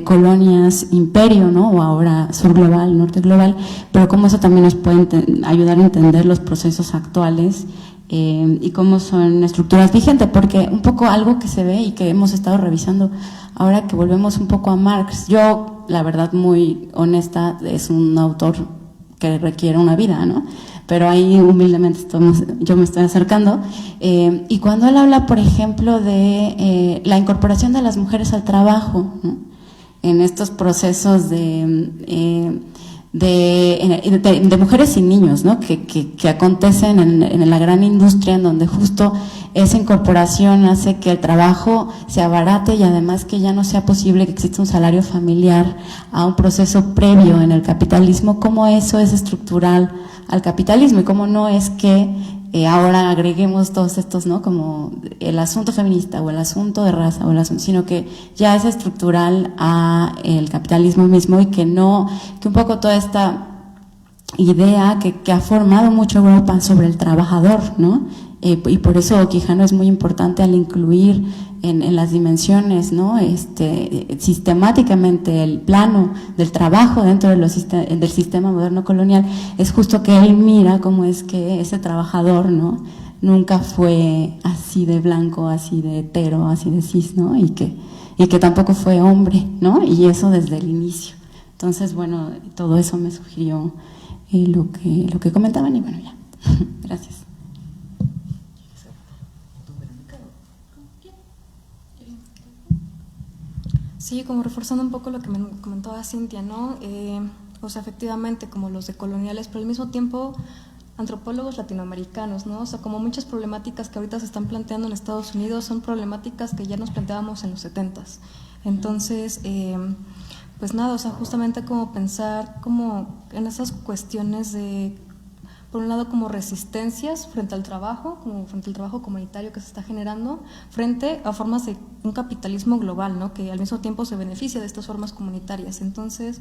colonias, imperio, ¿no? O ahora sur global, norte global, pero cómo eso también nos puede ayudar a entender los procesos actuales y cómo son estructuras vigentes, porque un poco algo que se ve y que hemos estado revisando ahora que volvemos un poco a Marx, yo la verdad muy honesta, es un autor que requiere una vida, ¿no? Pero ahí humildemente yo me estoy acercando, y cuando él habla, por ejemplo, de la incorporación de las mujeres al trabajo, ¿no? En estos procesos de mujeres y niños, ¿no? que acontecen en la gran industria, en donde justo esa incorporación hace que el trabajo se abarate y además que ya no sea posible que exista un salario familiar a un proceso previo en el capitalismo, cómo eso es estructural al capitalismo y cómo no es que ahora agreguemos todos estos, ¿no? Como el asunto feminista o el asunto de raza o el asunto, sino que ya es estructural a el capitalismo mismo y que un poco toda esta idea que ha formado mucho Europa sobre el trabajador, ¿no? Y por eso Quijano es muy importante al incluir en las dimensiones, ¿no? Sistemáticamente el plano del trabajo dentro del sistema moderno colonial, es justo que él mira cómo es que ese trabajador, ¿no? Nunca fue así de blanco, así de hetero, así de cis, ¿no? Y que tampoco fue hombre, ¿no? Y eso desde el inicio. Entonces, bueno, todo eso me sugirió lo que comentaban y bueno, ya. Gracias. Sí, como reforzando un poco lo que me comentaba Cintia, ¿no? o sea, efectivamente, como los decoloniales, pero al mismo tiempo antropólogos latinoamericanos, ¿no? O sea, como muchas problemáticas que ahorita se están planteando en Estados Unidos son problemáticas que ya nos planteábamos en los 70s. Entonces, pues nada, o sea, justamente como pensar como en esas cuestiones de, por un lado, como resistencias frente al trabajo, como frente al trabajo comunitario que se está generando, frente a formas de un capitalismo global, ¿no? Que al mismo tiempo se beneficia de estas formas comunitarias. Entonces,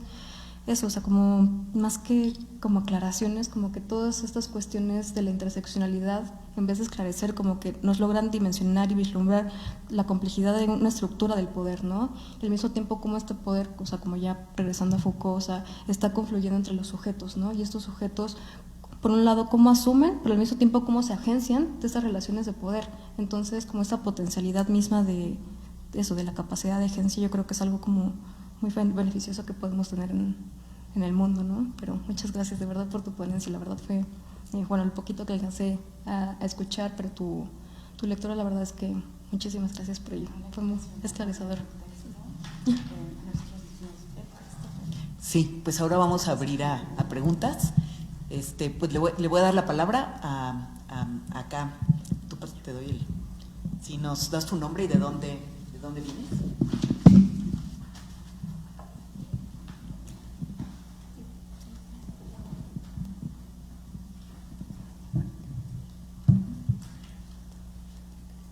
eso, o sea, como más que como aclaraciones, como que todas estas cuestiones de la interseccionalidad, en vez de esclarecer, como que nos logran dimensionar y vislumbrar la complejidad de una estructura del poder, ¿no? Y al mismo tiempo como este poder, o sea, como ya regresando a Foucault, o sea, está confluyendo entre los sujetos, ¿no? Y estos sujetos, por un lado, cómo asumen, pero al mismo tiempo cómo se agencian de estas relaciones de poder. Entonces, como esta potencialidad misma de eso, de la capacidad de agencia, yo creo que es algo como muy beneficioso que podemos tener en el mundo, ¿no? Pero muchas gracias de verdad por tu ponencia, la verdad fue, bueno, el poquito que alcancé a escuchar, pero tu lectura, la verdad es que muchísimas gracias por ello, fue muy esclarecedor. Sí, pues ahora vamos a abrir a preguntas. Pues le voy a dar la palabra acá. Tú te doy el. Si nos das tu nombre y de dónde vienes.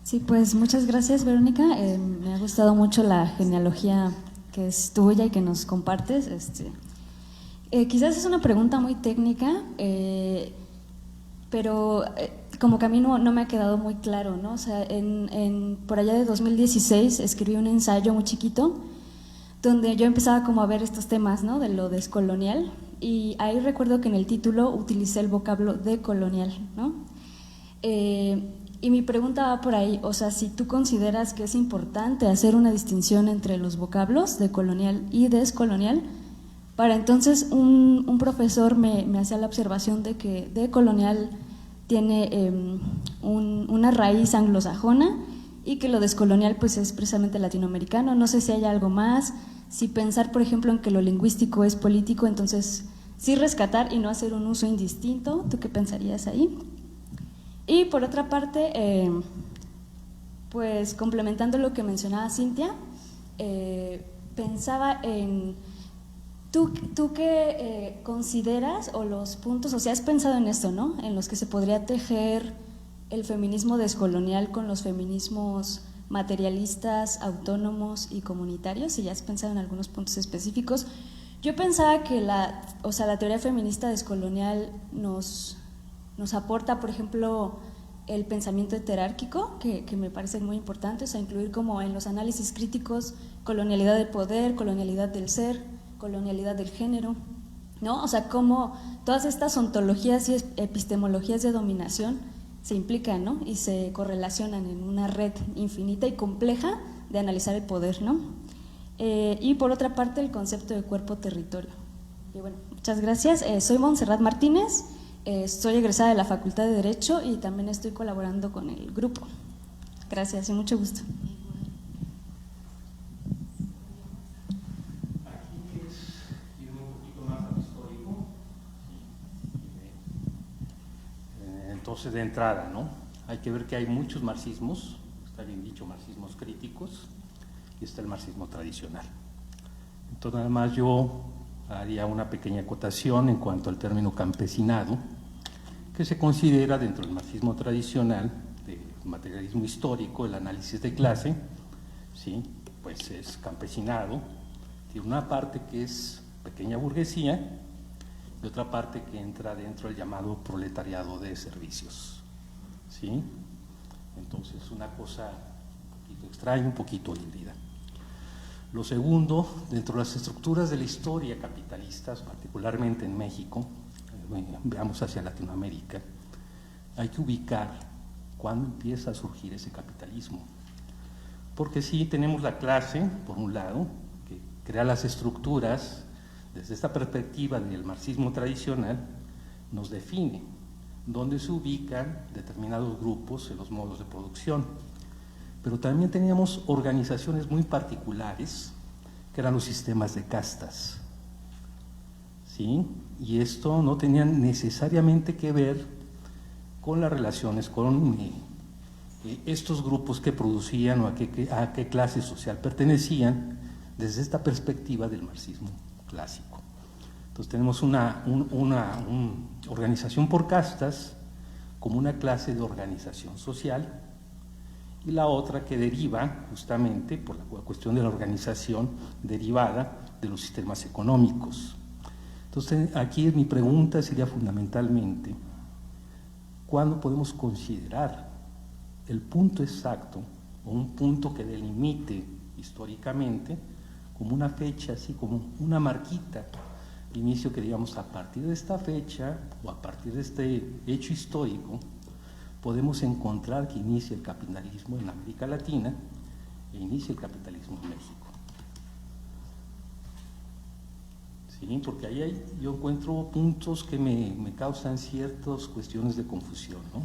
Sí, pues muchas gracias, Verónica. Me ha gustado mucho la genealogía que es tuya y que nos compartes. Quizás es una pregunta muy técnica, pero como que a mí no me ha quedado muy claro, ¿no? O sea, por allá de 2016 escribí un ensayo muy chiquito donde yo empezaba como a ver estos temas, ¿no? De lo descolonial, y ahí recuerdo que en el título utilicé el vocablo decolonial, ¿no? Y mi pregunta va por ahí, o sea, si tú consideras que es importante hacer una distinción entre los vocablos decolonial y descolonial, para entonces un profesor me hacía la observación de que decolonial tiene una raíz anglosajona y que lo descolonial pues es precisamente latinoamericano. No sé si hay algo más, si pensar por ejemplo en que lo lingüístico es político, entonces sí rescatar y no hacer un uso indistinto. ¿Tú qué pensarías ahí? Y por otra parte, pues complementando lo que mencionaba Cintia, pensaba en ¿tú qué consideras o los puntos, o sea, has pensado en esto, ¿no? En los que se podría tejer el feminismo descolonial con los feminismos materialistas, autónomos y comunitarios, y ya has pensado en algunos puntos específicos. Yo pensaba que la teoría feminista descolonial nos aporta, por ejemplo, el pensamiento heterárquico, que me parece muy importante, o sea, incluir como en los análisis críticos colonialidad del poder, colonialidad del ser, colonialidad del género, ¿no? O sea, cómo todas estas ontologías y epistemologías de dominación se implican, ¿no? Y se correlacionan en una red infinita y compleja de analizar el poder, ¿no? Y por otra parte, el concepto de cuerpo-territorio. Y bueno, muchas gracias. Soy Montserrat Martínez. Soy egresada de la Facultad de Derecho y también estoy colaborando con el grupo. Gracias y mucho gusto. Aquí es irme un poquito más al histórico. Entonces, de entrada, ¿no? Hay que ver que hay muchos marxismos, está bien dicho, marxismos críticos, y está el marxismo tradicional. Entonces, nada más yo haría una pequeña acotación en cuanto al término campesinado, que se considera dentro del marxismo tradicional, del materialismo histórico, el análisis de clase, ¿sí? Pues es campesinado, tiene una parte que es pequeña burguesía y otra parte que entra dentro del llamado proletariado de servicios, ¿sí? Entonces, una cosa un poquito extraña, un poquito híbrida. Lo segundo, dentro de las estructuras de la historia capitalistas, particularmente en México, veamos hacia Latinoamérica, hay que ubicar cuándo empieza a surgir ese capitalismo. Porque sí, tenemos la clase, por un lado, que crea las estructuras, desde esta perspectiva del marxismo tradicional, nos define dónde se ubican determinados grupos en los modos de producción. Pero también teníamos organizaciones muy particulares, que eran los sistemas de castas, ¿sí? Y esto no tenía necesariamente que ver con las relaciones con estos grupos que producían o a qué clase social pertenecían desde esta perspectiva del marxismo clásico. Entonces tenemos una organización por castas como una clase de organización social, y la otra que deriva justamente por la cuestión de la organización derivada de los sistemas económicos. Entonces aquí mi pregunta sería fundamentalmente, ¿cuándo podemos considerar el punto exacto o un punto que delimite históricamente como una fecha, así como una marquita de inicio, que digamos a partir de esta fecha o a partir de este hecho histórico podemos encontrar que inicia el capitalismo en América Latina e inicia el capitalismo en México? Sí, porque ahí yo encuentro puntos que me causan ciertas cuestiones de confusión, ¿no?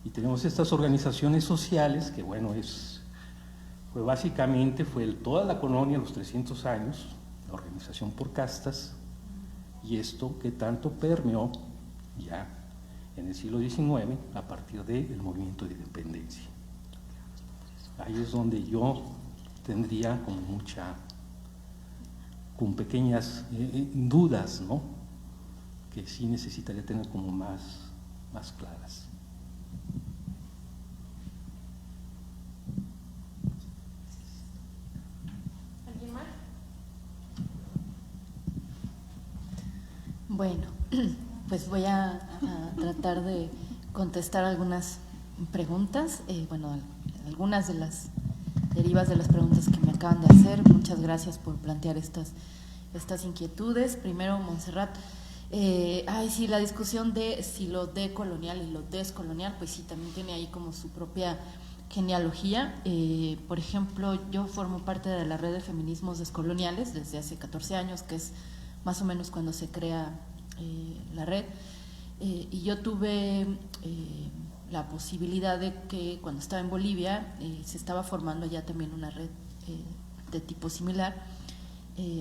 Y tenemos estas organizaciones sociales que, bueno, básicamente fue toda la colonia, los 300 años, la organización por castas, y esto que tanto permeó ya en el siglo XIX a partir del movimiento de independencia. Ahí es donde yo tendría con pequeñas dudas, ¿no? Que sí necesitaría tener como más claras. ¿Alguien más? Bueno, pues voy a tratar de contestar algunas preguntas, algunas de las derivas de las preguntas que me acaban de hacer. Muchas gracias por plantear estas inquietudes. Primero, Montserrat, sí, la discusión de si lo decolonial y lo descolonial, pues sí, también tiene ahí como su propia genealogía. Por ejemplo, yo formo parte de la red de feminismos descoloniales desde hace 14 años, que es más o menos cuando se crea la red, y yo tuve la posibilidad de que cuando estaba en Bolivia se estaba formando ya también una red de tipo similar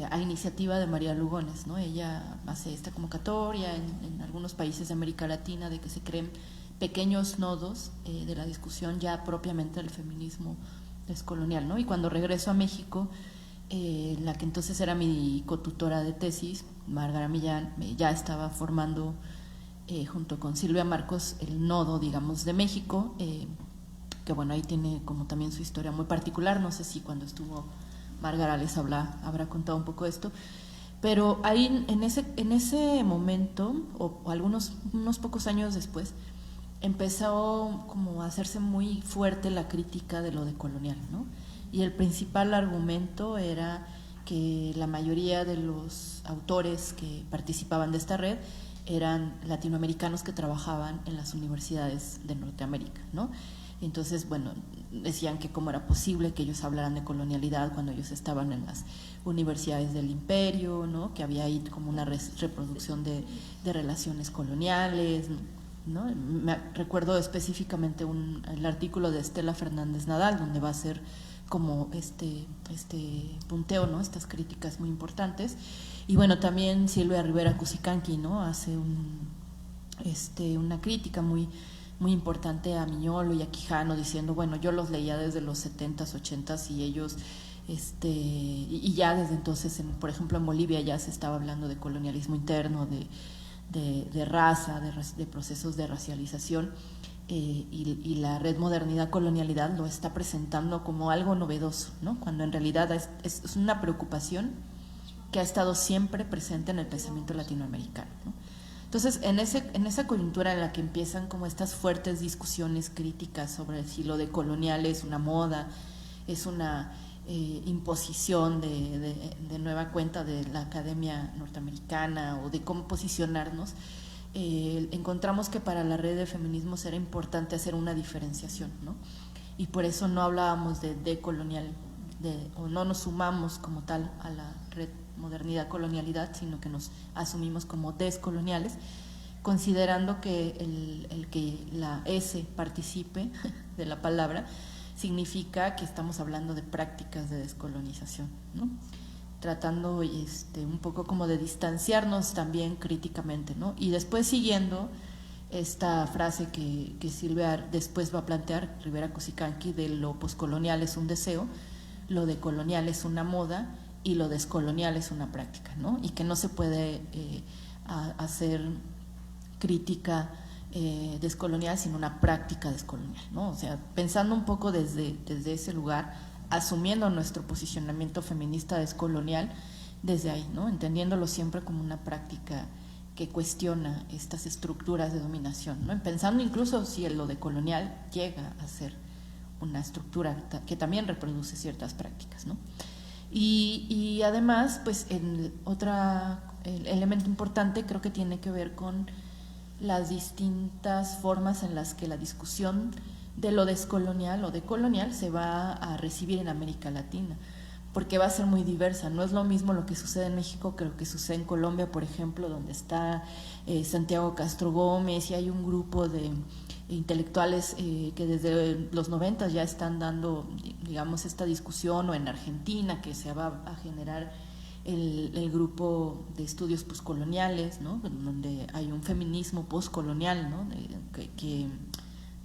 a iniciativa de María Lugones, ¿no? Ella hace esta convocatoria en algunos países de América Latina de que se creen pequeños nodos de la discusión ya propiamente del feminismo descolonial, ¿no? Y cuando regreso a México, la que entonces era mi cotutora de tesis, Márgara Millán, ya estaba formando junto con Silvia Marcos el nodo, digamos, de México, que bueno, ahí tiene como también su historia muy particular. No sé si cuando estuvo Márgara les habrá contado un poco esto, pero ahí en ese momento, o unos pocos años después, empezó como a hacerse muy fuerte la crítica de lo decolonial, ¿no? Y el principal argumento era que la mayoría de los autores que participaban de esta red eran latinoamericanos que trabajaban en las universidades de Norteamérica, ¿no? Entonces, bueno, decían que cómo era posible que ellos hablaran de colonialidad cuando ellos estaban en las universidades del imperio, ¿no? Que había ahí como una reproducción de relaciones coloniales, ¿no? Recuerdo específicamente el artículo de Estela Fernández Nadal, donde va a ser como este punteo, ¿no? Estas críticas muy importantes. Y bueno, también Silvia Rivera Cusicanqui, ¿no? Hace una crítica muy importante a Miñolo y a Quijano, diciendo, bueno, yo los leía desde los 70s, 80s y ellos, y ya desde entonces, por ejemplo, en Bolivia ya se estaba hablando de colonialismo interno, de raza, de procesos de racialización, y la red Modernidad Colonialidad lo está presentando como algo novedoso, ¿no? Cuando en realidad es una preocupación que ha estado siempre presente en el pensamiento latinoamericano, ¿no? Entonces, en esa coyuntura en la que empiezan como estas fuertes discusiones críticas sobre si lo de colonial es una moda, es una imposición de nueva cuenta de la academia norteamericana o de cómo posicionarnos, encontramos que para la red de feminismos era importante hacer una diferenciación, ¿no? Y por eso no hablábamos de decolonial, o no nos sumamos como tal a la red Modernidad Colonialidad, sino que nos asumimos como descoloniales, considerando que el que la S participe de la palabra significa que estamos hablando de prácticas de descolonización, ¿no? tratando un poco como de distanciarnos también críticamente, ¿no? Y después siguiendo esta frase que Silvia después va a plantear, Rivera Cusicanqui, de lo poscolonial es un deseo, lo decolonial es una moda y lo descolonial es una práctica, ¿no? Y que no se puede hacer crítica descolonial sin una práctica descolonial, ¿no? O sea, pensando un poco desde ese lugar, asumiendo nuestro posicionamiento feminista descolonial desde ahí, ¿no? Entendiéndolo siempre como una práctica que cuestiona estas estructuras de dominación, ¿no? Pensando incluso si lo decolonial llega a ser una estructura que también reproduce ciertas prácticas, ¿no? Y además, pues el elemento importante creo que tiene que ver con las distintas formas en las que la discusión de lo descolonial o decolonial se va a recibir en América Latina, porque va a ser muy diversa. No es lo mismo lo que sucede en México que lo que sucede en Colombia, por ejemplo, donde está Santiago Castro Gómez, y hay un grupo de intelectuales que desde los 90 ya están dando, digamos, esta discusión, o en Argentina, que se va a generar el grupo de estudios poscoloniales, ¿no? Donde hay un feminismo poscolonial, ¿no? que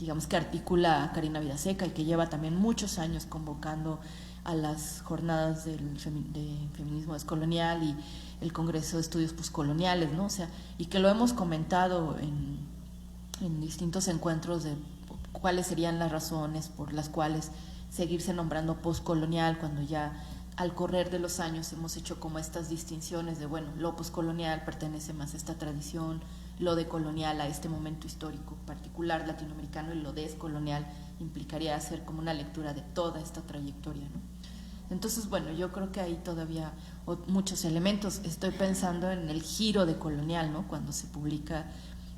digamos que articula a Karina Vidaseca y que lleva también muchos años convocando a las jornadas de feminismo descolonial y el Congreso de Estudios Poscoloniales, ¿no? O sea, y que lo hemos comentado en distintos encuentros de cuáles serían las razones por las cuales seguirse nombrando poscolonial, cuando ya al correr de los años hemos hecho como estas distinciones de, bueno, lo poscolonial pertenece más a esta tradición, lo decolonial a este momento histórico particular latinoamericano, y lo descolonial implicaría hacer como una lectura de toda esta trayectoria, ¿no? Entonces, bueno, yo creo que hay todavía muchos elementos. Estoy pensando en el giro decolonial, ¿no? Cuando se publica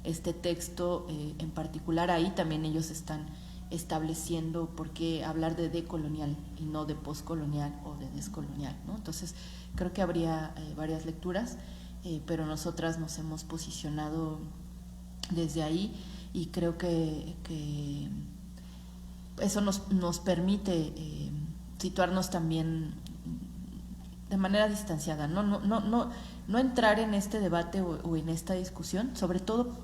este texto en particular, ahí también ellos están estableciendo por qué hablar de decolonial y no de poscolonial o de descolonial, ¿no? Entonces, creo que habría varias lecturas, pero nosotras nos hemos posicionado desde ahí, y creo que eso nos permite situarnos también de manera distanciada, no entrar en este debate o en esta discusión, sobre todo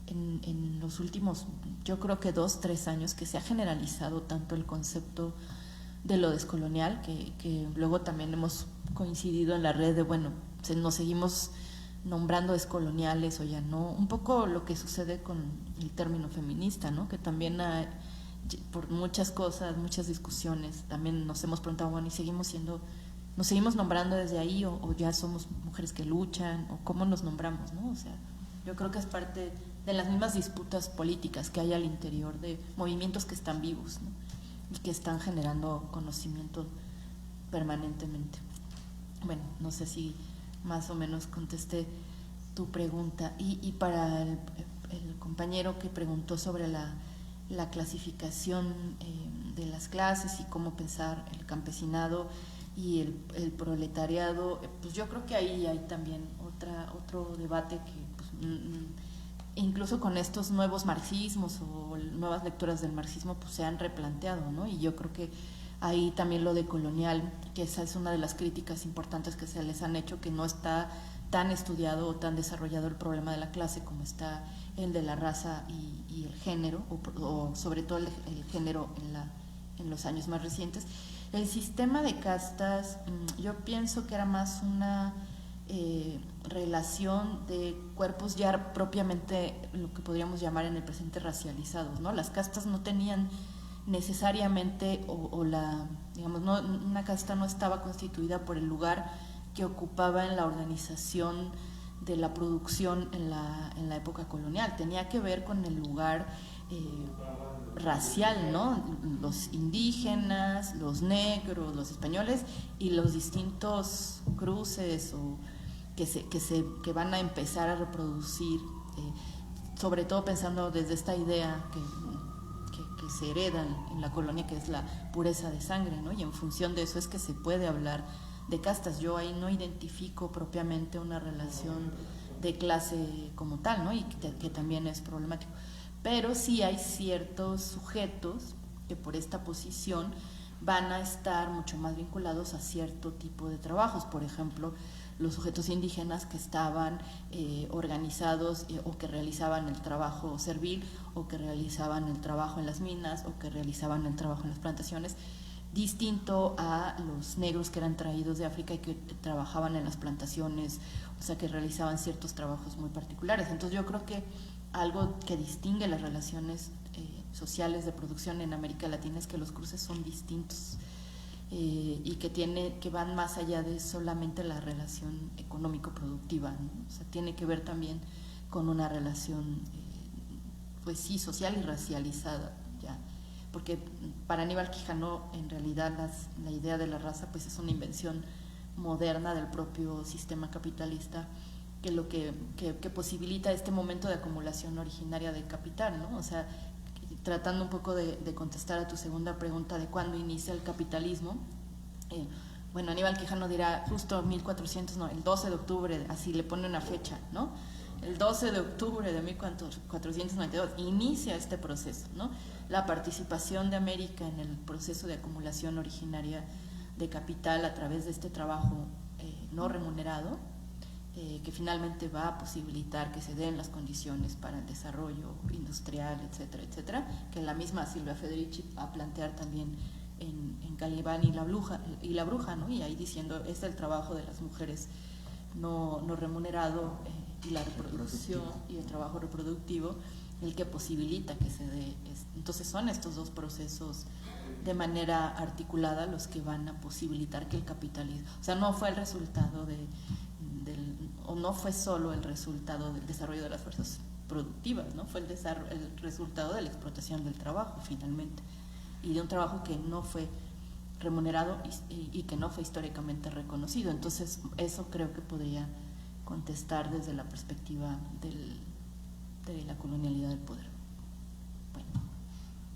en los últimos, yo creo que 2-3 años, que se ha generalizado tanto el concepto de lo descolonial, que luego también hemos coincidido en la red de, bueno, nos seguimos nombrando descoloniales o ya no, un poco lo que sucede con el término feminista, ¿no? Que también hay, por muchas cosas, muchas discusiones, también nos hemos preguntado, bueno, ¿y nos seguimos nombrando desde ahí, o ya somos mujeres que luchan, o cómo nos nombramos, ¿no? O sea, yo creo que es parte de las mismas disputas políticas que hay al interior de movimientos que están vivos, ¿no? Y que están generando conocimiento permanentemente. Bueno, no sé si más o menos contesté tu pregunta. Y para el compañero que preguntó sobre la clasificación de las clases y cómo pensar el campesinado y el proletariado, pues yo creo que ahí hay también otro debate que pues, incluso con estos nuevos marxismos o nuevas lecturas del marxismo pues se han replanteado, ¿no? Y yo creo que ahí también lo decolonial, que esa es una de las críticas importantes que se les han hecho, que no está tan estudiado o tan desarrollado el problema de la clase como está el de la raza y el género, o sobre todo el género en los años más recientes. El sistema de castas, yo pienso que era más una relación de cuerpos ya propiamente lo que podríamos llamar en el presente racializados, ¿no? Las castas no tenían necesariamente, digamos, no, una casta no estaba constituida por el lugar que ocupaba en la organización de la producción en la época colonial, tenía que ver con el lugar racial, ¿no? Los indígenas, los negros, los españoles y los distintos cruces que van a empezar a reproducir, sobre todo pensando desde esta idea que se hereda en la colonia, que es la pureza de sangre, ¿no? Y en función de eso es que se puede hablar de castas. Yo ahí no identifico propiamente una relación de clase como tal, ¿no? Y que también es problemático. Pero sí hay ciertos sujetos que por esta posición van a estar mucho más vinculados a cierto tipo de trabajos. Por ejemplo, los sujetos indígenas que estaban organizados o que realizaban el trabajo servil, o que realizaban el trabajo en las minas, o que realizaban el trabajo en las plantaciones, distinto a los negros que eran traídos de África y que trabajaban en las plantaciones, o sea, que realizaban ciertos trabajos muy particulares. Entonces yo creo que algo que distingue las relaciones sociales de producción en América Latina es que los cruces son distintos y que van más allá de solamente la relación económico-productiva, ¿no? O sea, tiene que ver también con una relación, pues sí, social y racializada, ya. Porque para Aníbal Quijano, en realidad, la idea de la raza pues es una invención moderna del propio sistema capitalista, que lo que posibilita este momento de acumulación originaria del capital, ¿no? O sea, tratando un poco de contestar a tu segunda pregunta de cuándo inicia el capitalismo, bueno, Aníbal Quijano dirá justo 1400, no, el 12 de octubre, así le pone una fecha, ¿no? El 12 de octubre de 1492 inicia este proceso, ¿no? La participación de América en el proceso de acumulación originaria de capital a través de este trabajo no remunerado, que finalmente va a posibilitar que se den las condiciones para el desarrollo industrial, etcétera, etcétera, que la misma Silvia Federici va a plantear también en Calibán y la bruja, ¿no? Y ahí diciendo, es el trabajo de las mujeres no remunerado y la reproducción y el trabajo reproductivo el que posibilita que se dé. Entonces son estos dos procesos de manera articulada los que van a posibilitar que el capitalismo, o sea, no fue el resultado o no fue solo el resultado del desarrollo de las fuerzas productivas, ¿no? Fue el resultado de la explotación del trabajo finalmente, y de un trabajo que no fue remunerado y que no fue históricamente reconocido. Entonces eso creo que podría contestar desde la perspectiva de la colonialidad del poder. Bueno,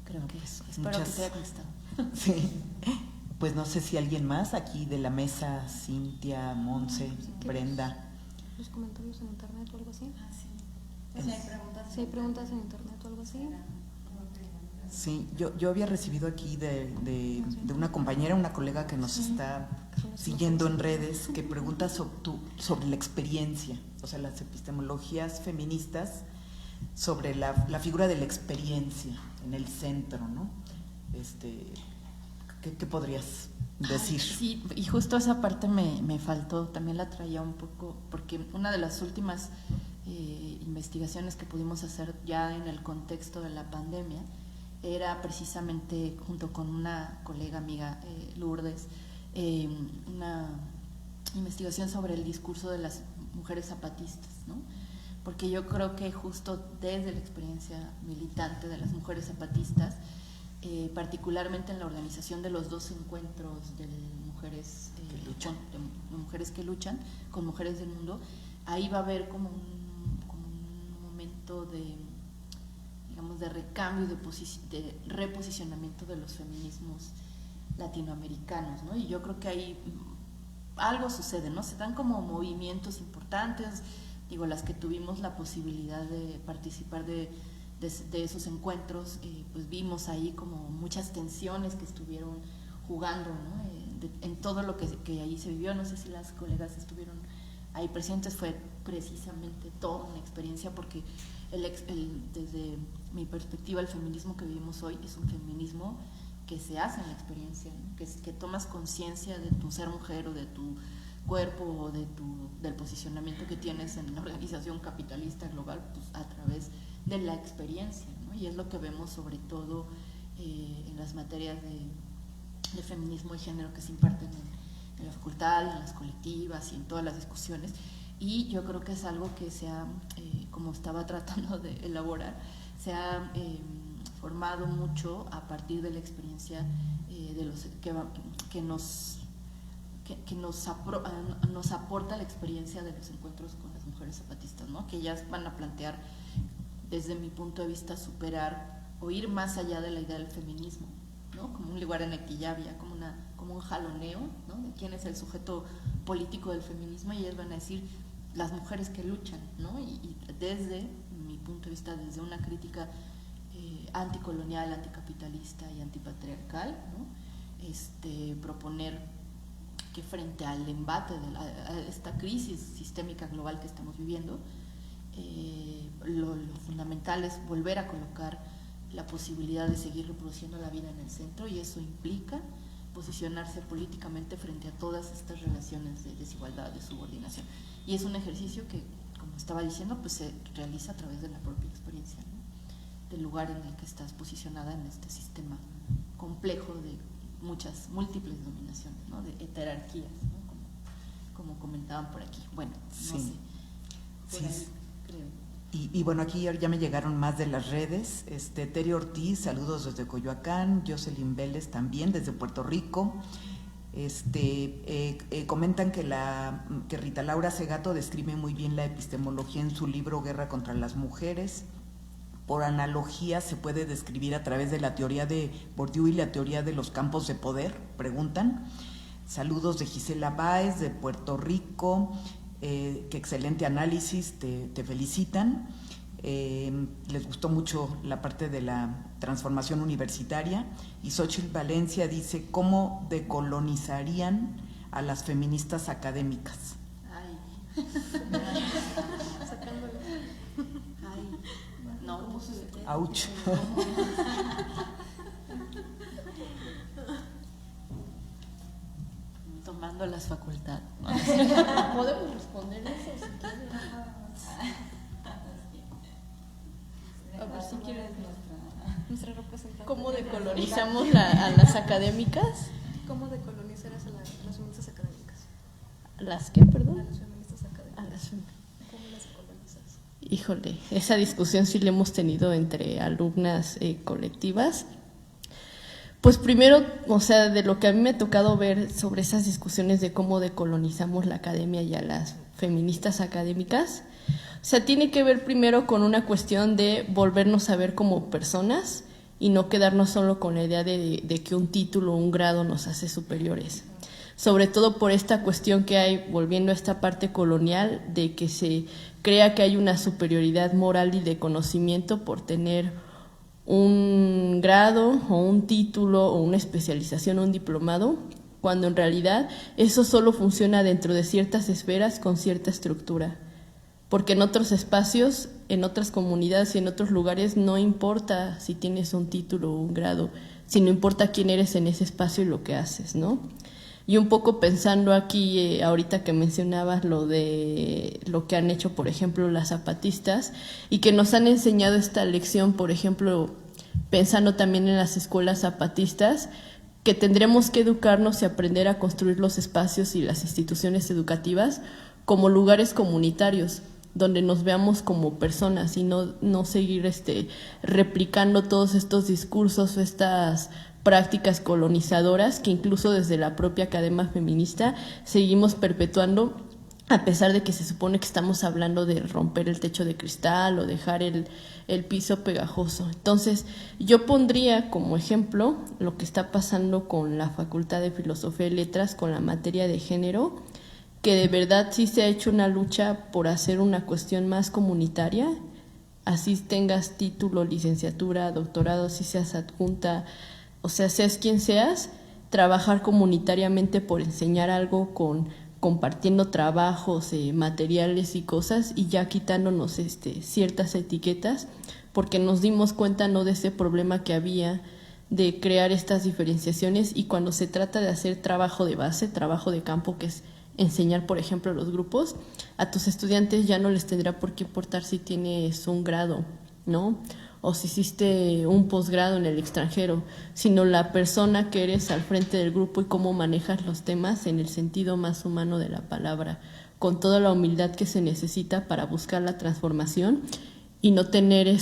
creo que eso. Espero que te haya contestado. Sí. Pues no sé si alguien más aquí de la mesa, Cintia, Monse, Brenda. ¿Los comentarios en internet o algo así? Sí. Pues hay preguntas. Si hay preguntas en internet o algo así. Sí, yo había recibido aquí de una compañera, una colega que nos está siguiendo en redes, que pregunta sobre la experiencia, o sea, las epistemologías feministas sobre la figura de la experiencia en el centro, ¿no? ¿Qué podrías decir? Sí, y justo esa parte me faltó, también la traía un poco, porque una de las últimas investigaciones que pudimos hacer ya en el contexto de la pandemia era precisamente, junto con una colega amiga, Lourdes, una investigación sobre el discurso de las mujeres zapatistas, ¿no? Porque yo creo que justo desde la experiencia militante de las mujeres zapatistas, particularmente en la organización de los dos encuentros de mujeres, de mujeres que luchan con mujeres del mundo, ahí va a haber como un momento de, digamos, de recambio, de reposicionamiento de los feminismos latinoamericanos, ¿no? Y yo creo que ahí algo sucede, ¿no? Se dan como movimientos importantes, digo, las que tuvimos la posibilidad de participar de esos encuentros, pues vimos ahí como muchas tensiones que estuvieron jugando, ¿no? En todo lo que ahí se vivió. No sé si las colegas estuvieron ahí presentes, fue precisamente toda una experiencia, porque desde mi perspectiva el feminismo que vivimos hoy es un feminismo que se hace en la experiencia, ¿no? que tomas conciencia de tu ser mujer o de tu cuerpo o del posicionamiento que tienes en la organización capitalista global, pues a través de la experiencia, ¿no? Y es lo que vemos sobre todo en las materias de feminismo y género que se imparten en la facultad, en las colectivas y en todas las discusiones. Y yo creo que es algo que se ha, como estaba tratando de elaborar, se ha formado mucho a partir de la experiencia de los que nos aporta la experiencia de los encuentros con las mujeres zapatistas, ¿no? Que ellas van a plantear, desde mi punto de vista, superar o ir más allá de la idea del feminismo, ¿no? Como un lugar en el que ya había como un jaloneo, ¿no? De quién es el sujeto político del feminismo, y ellas van a decir las mujeres que luchan, ¿no? Y desde mi punto de vista, desde una crítica anticolonial, anticapitalista y antipatriarcal, ¿no? proponer que frente al embate a esta crisis sistémica global que estamos viviendo, lo fundamental es volver a colocar la posibilidad de seguir reproduciendo la vida en el centro, y eso implica posicionarse políticamente frente a todas estas relaciones de desigualdad, de subordinación. Y es un ejercicio que, como estaba diciendo, pues se realiza a través de la propia experiencia, ¿no? Del lugar en el que estás posicionada en este sistema complejo de múltiples dominaciones, ¿no? De heterarquías, ¿no? Como comentaban por aquí. Bueno, no sé. Por ahí, creo. Y bueno, aquí ya me llegaron más de las redes. Tere Ortiz, saludos desde Coyoacán. Jocelyn Vélez también desde Puerto Rico. Comentan que Rita Laura Segato describe muy bien la epistemología en su libro Guerra contra las Mujeres. Por analogía, se puede describir a través de la teoría de Bourdieu y la teoría de los campos de poder, preguntan. Saludos de Gisela Báez de Puerto Rico. Qué excelente análisis, te felicitan. Les gustó mucho la parte de la transformación universitaria. Y Xochitl Valencia dice, ¿cómo decolonizarían a las feministas académicas? Ay. Ay. No, pues, Ouch. Tomando las facultades. ¿Podemos responder eso si quieres? A ver si quieres. Nuestra representante. ¿Cómo decolonizamos a las académicas? ¿Cómo decolonizar a las feministas académicas? ¿Las qué, perdón? A las feministas académicas. ¿Cómo las decolonizas? Híjole, esa discusión sí la hemos tenido entre alumnas colectivas. Pues primero, o sea, de lo que a mí me ha tocado ver sobre esas discusiones de cómo decolonizamos la academia y a las feministas académicas, o sea, tiene que ver primero con una cuestión de volvernos a ver como personas y no quedarnos solo con la idea de que un título o un grado nos hace superiores. Sobre todo por esta cuestión que hay, volviendo a esta parte colonial, de que se crea que hay una superioridad moral y de conocimiento por tener un grado o un título o una especialización o un diplomado, cuando en realidad eso solo funciona dentro de ciertas esferas con cierta estructura. Porque en otros espacios, en otras comunidades y en otros lugares no importa si tienes un título o un grado, sino importa quién eres en ese espacio y lo que haces, ¿no? Y un poco pensando aquí, ahorita que mencionabas lo de lo que han hecho, por ejemplo, las zapatistas, y que nos han enseñado esta lección, por ejemplo, pensando también en las escuelas zapatistas, que tendremos que educarnos y aprender a construir los espacios y las instituciones educativas como lugares comunitarios, donde nos veamos como personas y no seguir replicando todos estos discursos o estas prácticas colonizadoras que incluso desde la propia academia feminista seguimos perpetuando, a pesar de que se supone que estamos hablando de romper el techo de cristal o dejar el piso pegajoso. Entonces, yo pondría como ejemplo lo que está pasando con la Facultad de Filosofía y Letras con la materia de género, que de verdad sí se ha hecho una lucha por hacer una cuestión más comunitaria, así tengas título, licenciatura, doctorado, si seas adjunta, o sea, seas quien seas, trabajar comunitariamente por enseñar algo compartiendo trabajos, materiales y cosas, y ya quitándonos ciertas etiquetas, porque nos dimos cuenta no de ese problema que había de crear estas diferenciaciones, y cuando se trata de hacer trabajo de base, trabajo de campo, que es enseñar, por ejemplo, a los grupos, a tus estudiantes ya no les tendrá por qué importar si tienes un grado, ¿no? O si hiciste un posgrado en el extranjero, sino la persona que eres al frente del grupo y cómo manejas los temas en el sentido más humano de la palabra, con toda la humildad que se necesita para buscar la transformación y no tener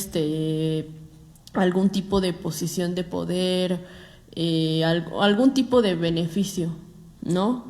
algún tipo de posición de poder, algún tipo de beneficio, ¿no?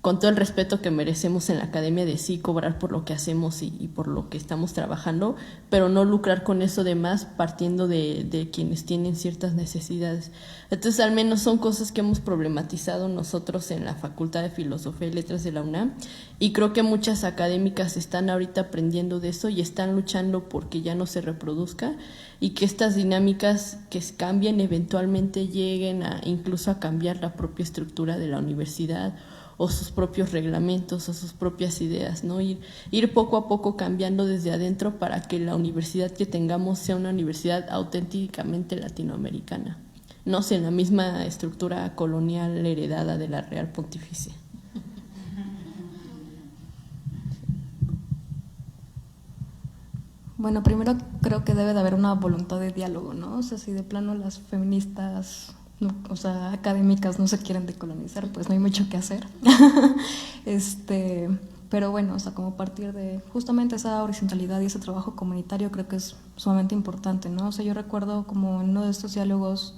con todo el respeto que merecemos en la academia, de sí cobrar por lo que hacemos y por lo que estamos trabajando, pero no lucrar con eso de más partiendo de quienes tienen ciertas necesidades. Entonces, al menos son cosas que hemos problematizado nosotros en la Facultad de Filosofía y Letras de la UNAM, y creo que muchas académicas están ahorita aprendiendo de eso y están luchando porque ya no se reproduzca y que estas dinámicas que cambien eventualmente lleguen incluso a cambiar la propia estructura de la universidad o sus propios reglamentos o sus propias ideas, ¿no? Ir poco a poco cambiando desde adentro para que la universidad que tengamos sea una universidad auténticamente latinoamericana, no sea en la misma estructura colonial heredada de la Real Pontificia. Bueno, primero creo que debe de haber una voluntad de diálogo, ¿no? O sea, si de plano las feministas, no, o sea, académicas no se quieren decolonizar, pues no hay mucho que hacer. Pero bueno, o sea, como partir de justamente esa horizontalidad y ese trabajo comunitario creo que es sumamente importante, ¿no? O sea, yo recuerdo como en uno de estos diálogos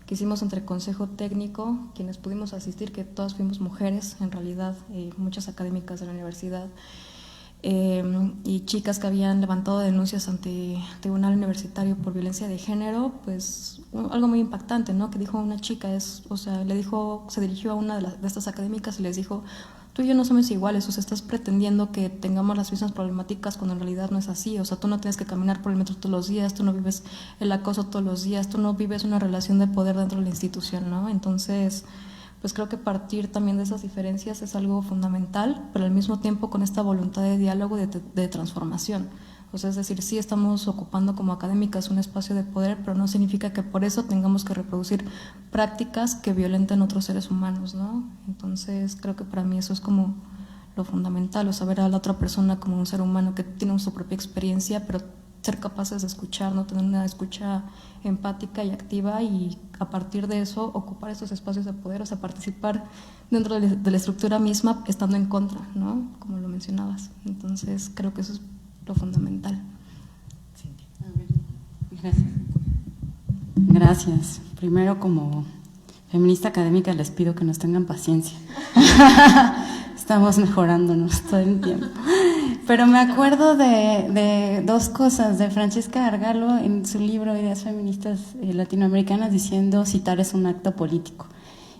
que hicimos entre consejo técnico, quienes pudimos asistir, que todas fuimos mujeres, en realidad, muchas académicas de la universidad, y chicas que habían levantado denuncias ante tribunal universitario por violencia de género, pues algo muy impactante, ¿no? Que dijo una chica, se dirigió a una de estas académicas y les dijo: tú y yo no somos iguales, o sea, estás pretendiendo que tengamos las mismas problemáticas cuando en realidad no es así, o sea, tú no tienes que caminar por el metro todos los días, tú no vives el acoso todos los días, tú no vives una relación de poder dentro de la institución, ¿no? Entonces, pues creo que partir también de esas diferencias es algo fundamental, pero al mismo tiempo con esta voluntad de diálogo y de transformación. O sea, es decir, sí estamos ocupando como académicas un espacio de poder, pero no significa que por eso tengamos que reproducir prácticas que violenten a otros seres humanos, ¿no? Entonces, creo que para mí eso es como lo fundamental, o sea, ver a la otra persona como un ser humano que tiene su propia experiencia, pero ser capaces de escuchar, ¿no? Tener una escucha empática y activa, y a partir de eso ocupar esos espacios de poder, o sea, participar dentro de la estructura misma estando en contra, ¿no? Como lo mencionabas. Entonces, creo que eso es lo fundamental. Gracias. Gracias. Primero, como feminista académica, les pido que nos tengan paciencia. Estamos mejorándonos todo el tiempo. Pero me acuerdo de dos cosas de Francesca Argalo en su libro Ideas Feministas Latinoamericanas, diciendo: citar es un acto político.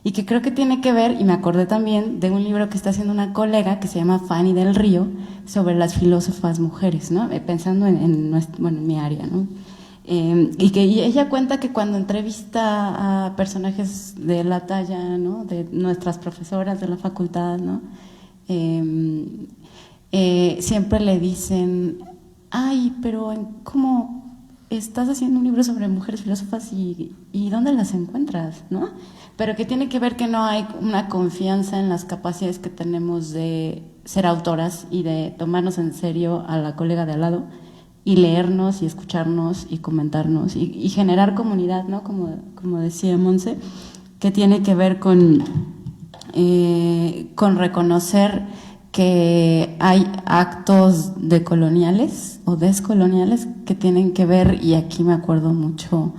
Y que creo que tiene que ver, y me acordé también de un libro que está haciendo una colega que se llama Fanny del Río, sobre las filósofas mujeres, ¿no? Pensando en mi área, ¿no? Y ella cuenta que cuando entrevista a personajes de la talla, ¿no?, de nuestras profesoras de la facultad, ¿no?, siempre le dicen: ay, pero ¿cómo estás haciendo un libro sobre mujeres filósofas y dónde las encuentras?, ¿no? Pero que tiene que ver que no hay una confianza en las capacidades que tenemos de ser autoras y de tomarnos en serio a la colega de al lado y leernos y escucharnos y comentarnos y generar comunidad, ¿no? Como decía Monse, que tiene que ver con reconocer que hay actos decoloniales o descoloniales que tienen que ver, y aquí me acuerdo mucho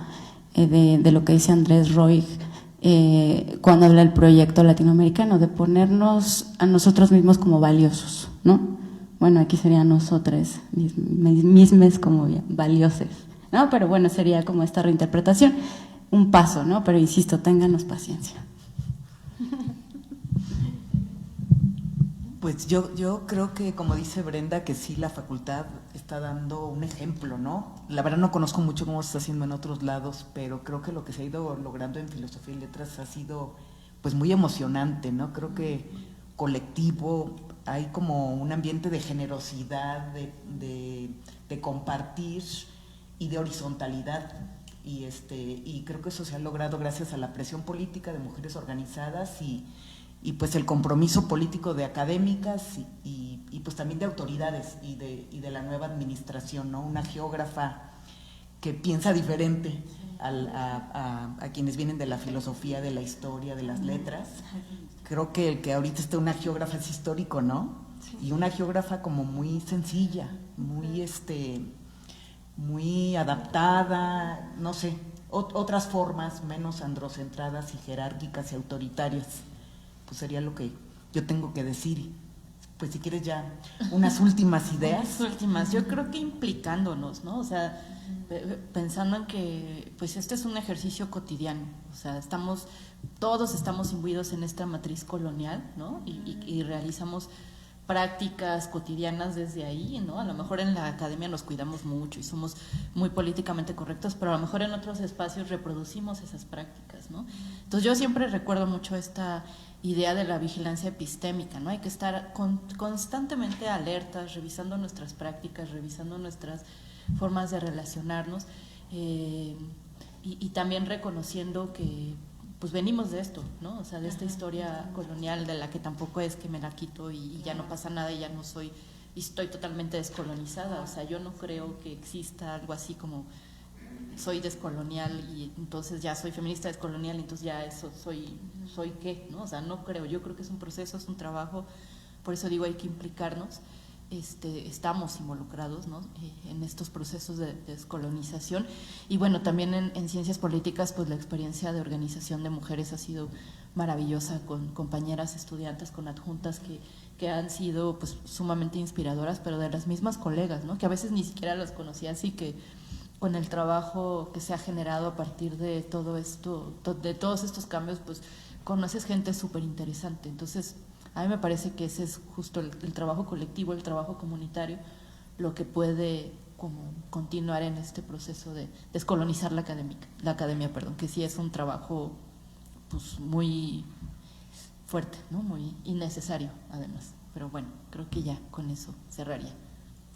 de lo que dice Andrés Roig cuando habla del proyecto latinoamericano, de ponernos a nosotros mismos como valiosos, ¿no? Bueno, aquí serían nosotros mismes como valioses, ¿no? Pero bueno, sería como esta reinterpretación, un paso, ¿no? Pero insisto, ténganos paciencia. Pues yo creo que, como dice Brenda, que sí, la facultad está dando un ejemplo, ¿no? La verdad no conozco mucho cómo se está haciendo en otros lados, pero creo que lo que se ha ido logrando en Filosofía y Letras ha sido pues muy emocionante, ¿no? Creo que colectivo, hay como un ambiente de generosidad, de compartir y de horizontalidad, y creo que eso se ha logrado gracias a la presión política de mujeres organizadas y pues el compromiso político de académicas y pues también de autoridades y de la nueva administración, ¿no? Una geógrafa que piensa diferente a quienes vienen de la filosofía, de la historia, de las letras. Creo que el que ahorita esté una geógrafa es histórico, ¿no? Y una geógrafa como muy sencilla, muy adaptada, no sé, otras formas menos androcentradas y jerárquicas y autoritarias. Pues sería lo que yo tengo que decir. Pues si quieres ya unas últimas ideas. Unas últimas, yo creo que implicándonos, ¿no? O sea, pensando en que pues este es un ejercicio cotidiano, o sea, todos estamos imbuidos en esta matriz colonial, ¿no? Y realizamos prácticas cotidianas desde ahí, ¿no? A lo mejor en la academia nos cuidamos mucho y somos muy políticamente correctos, pero a lo mejor en otros espacios reproducimos esas prácticas, ¿no? Entonces yo siempre recuerdo mucho esta idea de la vigilancia epistémica, ¿no? Hay que estar constantemente alertas, revisando nuestras prácticas, revisando nuestras formas de relacionarnos y también reconociendo que pues venimos de esto, ¿no? O sea, de esta historia colonial de la que tampoco es que me la quito y ya no pasa nada y ya no soy, y estoy totalmente descolonizada. O sea, yo no creo que exista algo así como soy descolonial y entonces ya soy feminista descolonial y entonces ya eso soy qué, ¿no? O sea, no creo, yo creo que es un proceso, es un trabajo, por eso digo hay que implicarnos. Estamos involucrados, ¿no? En estos procesos de descolonización y bueno, también en ciencias políticas pues la experiencia de organización de mujeres ha sido maravillosa con compañeras estudiantes, con adjuntas que han sido pues sumamente inspiradoras, pero de las mismas colegas, ¿no? Que a veces ni siquiera las conocía, así que con el trabajo que se ha generado a partir de todo esto, de todos estos cambios, pues conoces gente súper interesante. Entonces a mí me parece que ese es justo el trabajo colectivo, el trabajo comunitario, lo que puede como continuar en este proceso de descolonizar la academia, que sí es un trabajo pues muy fuerte, ¿no? Muy innecesario además. Pero bueno, creo que ya con eso cerraría.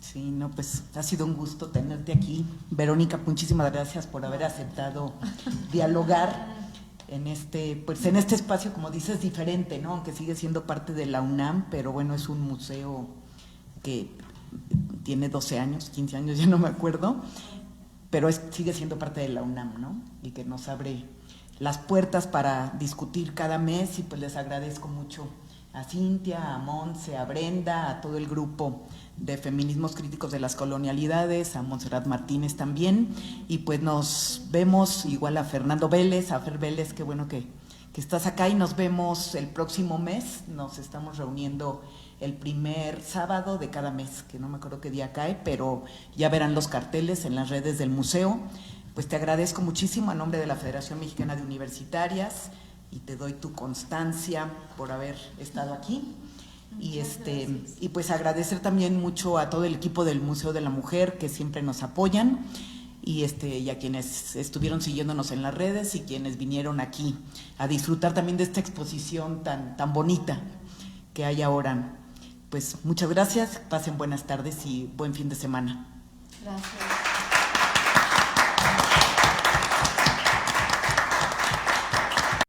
Sí, no, pues ha sido un gusto tenerte aquí. Verónica, muchísimas gracias por haber aceptado dialogar en este espacio, como dices, diferente, ¿no? Aunque sigue siendo parte de la UNAM, pero bueno, es un museo que tiene 12 años, 15 años, ya no me acuerdo, pero sigue siendo parte de la UNAM, ¿no? Y que nos abre las puertas para discutir cada mes y pues les agradezco mucho a Cintia, a Montse, a Brenda, a todo el grupo de Feminismos Críticos de las Colonialidades, a Montserrat Martínez también, y pues nos vemos, igual a Fernando Vélez, a Fer Vélez, qué bueno que estás acá, y nos vemos el próximo mes. Nos estamos reuniendo el primer sábado de cada mes, que no me acuerdo qué día cae, pero ya verán los carteles en las redes del museo. Pues te agradezco muchísimo a nombre de la Federación Mexicana de Universitarias y te doy tu constancia por haber estado aquí. Y pues agradecer también mucho a todo el equipo del Museo de la Mujer que siempre nos apoyan y a quienes estuvieron siguiéndonos en las redes y quienes vinieron aquí a disfrutar también de esta exposición tan bonita que hay ahora. Pues muchas gracias, pasen buenas tardes y buen fin de semana. Gracias.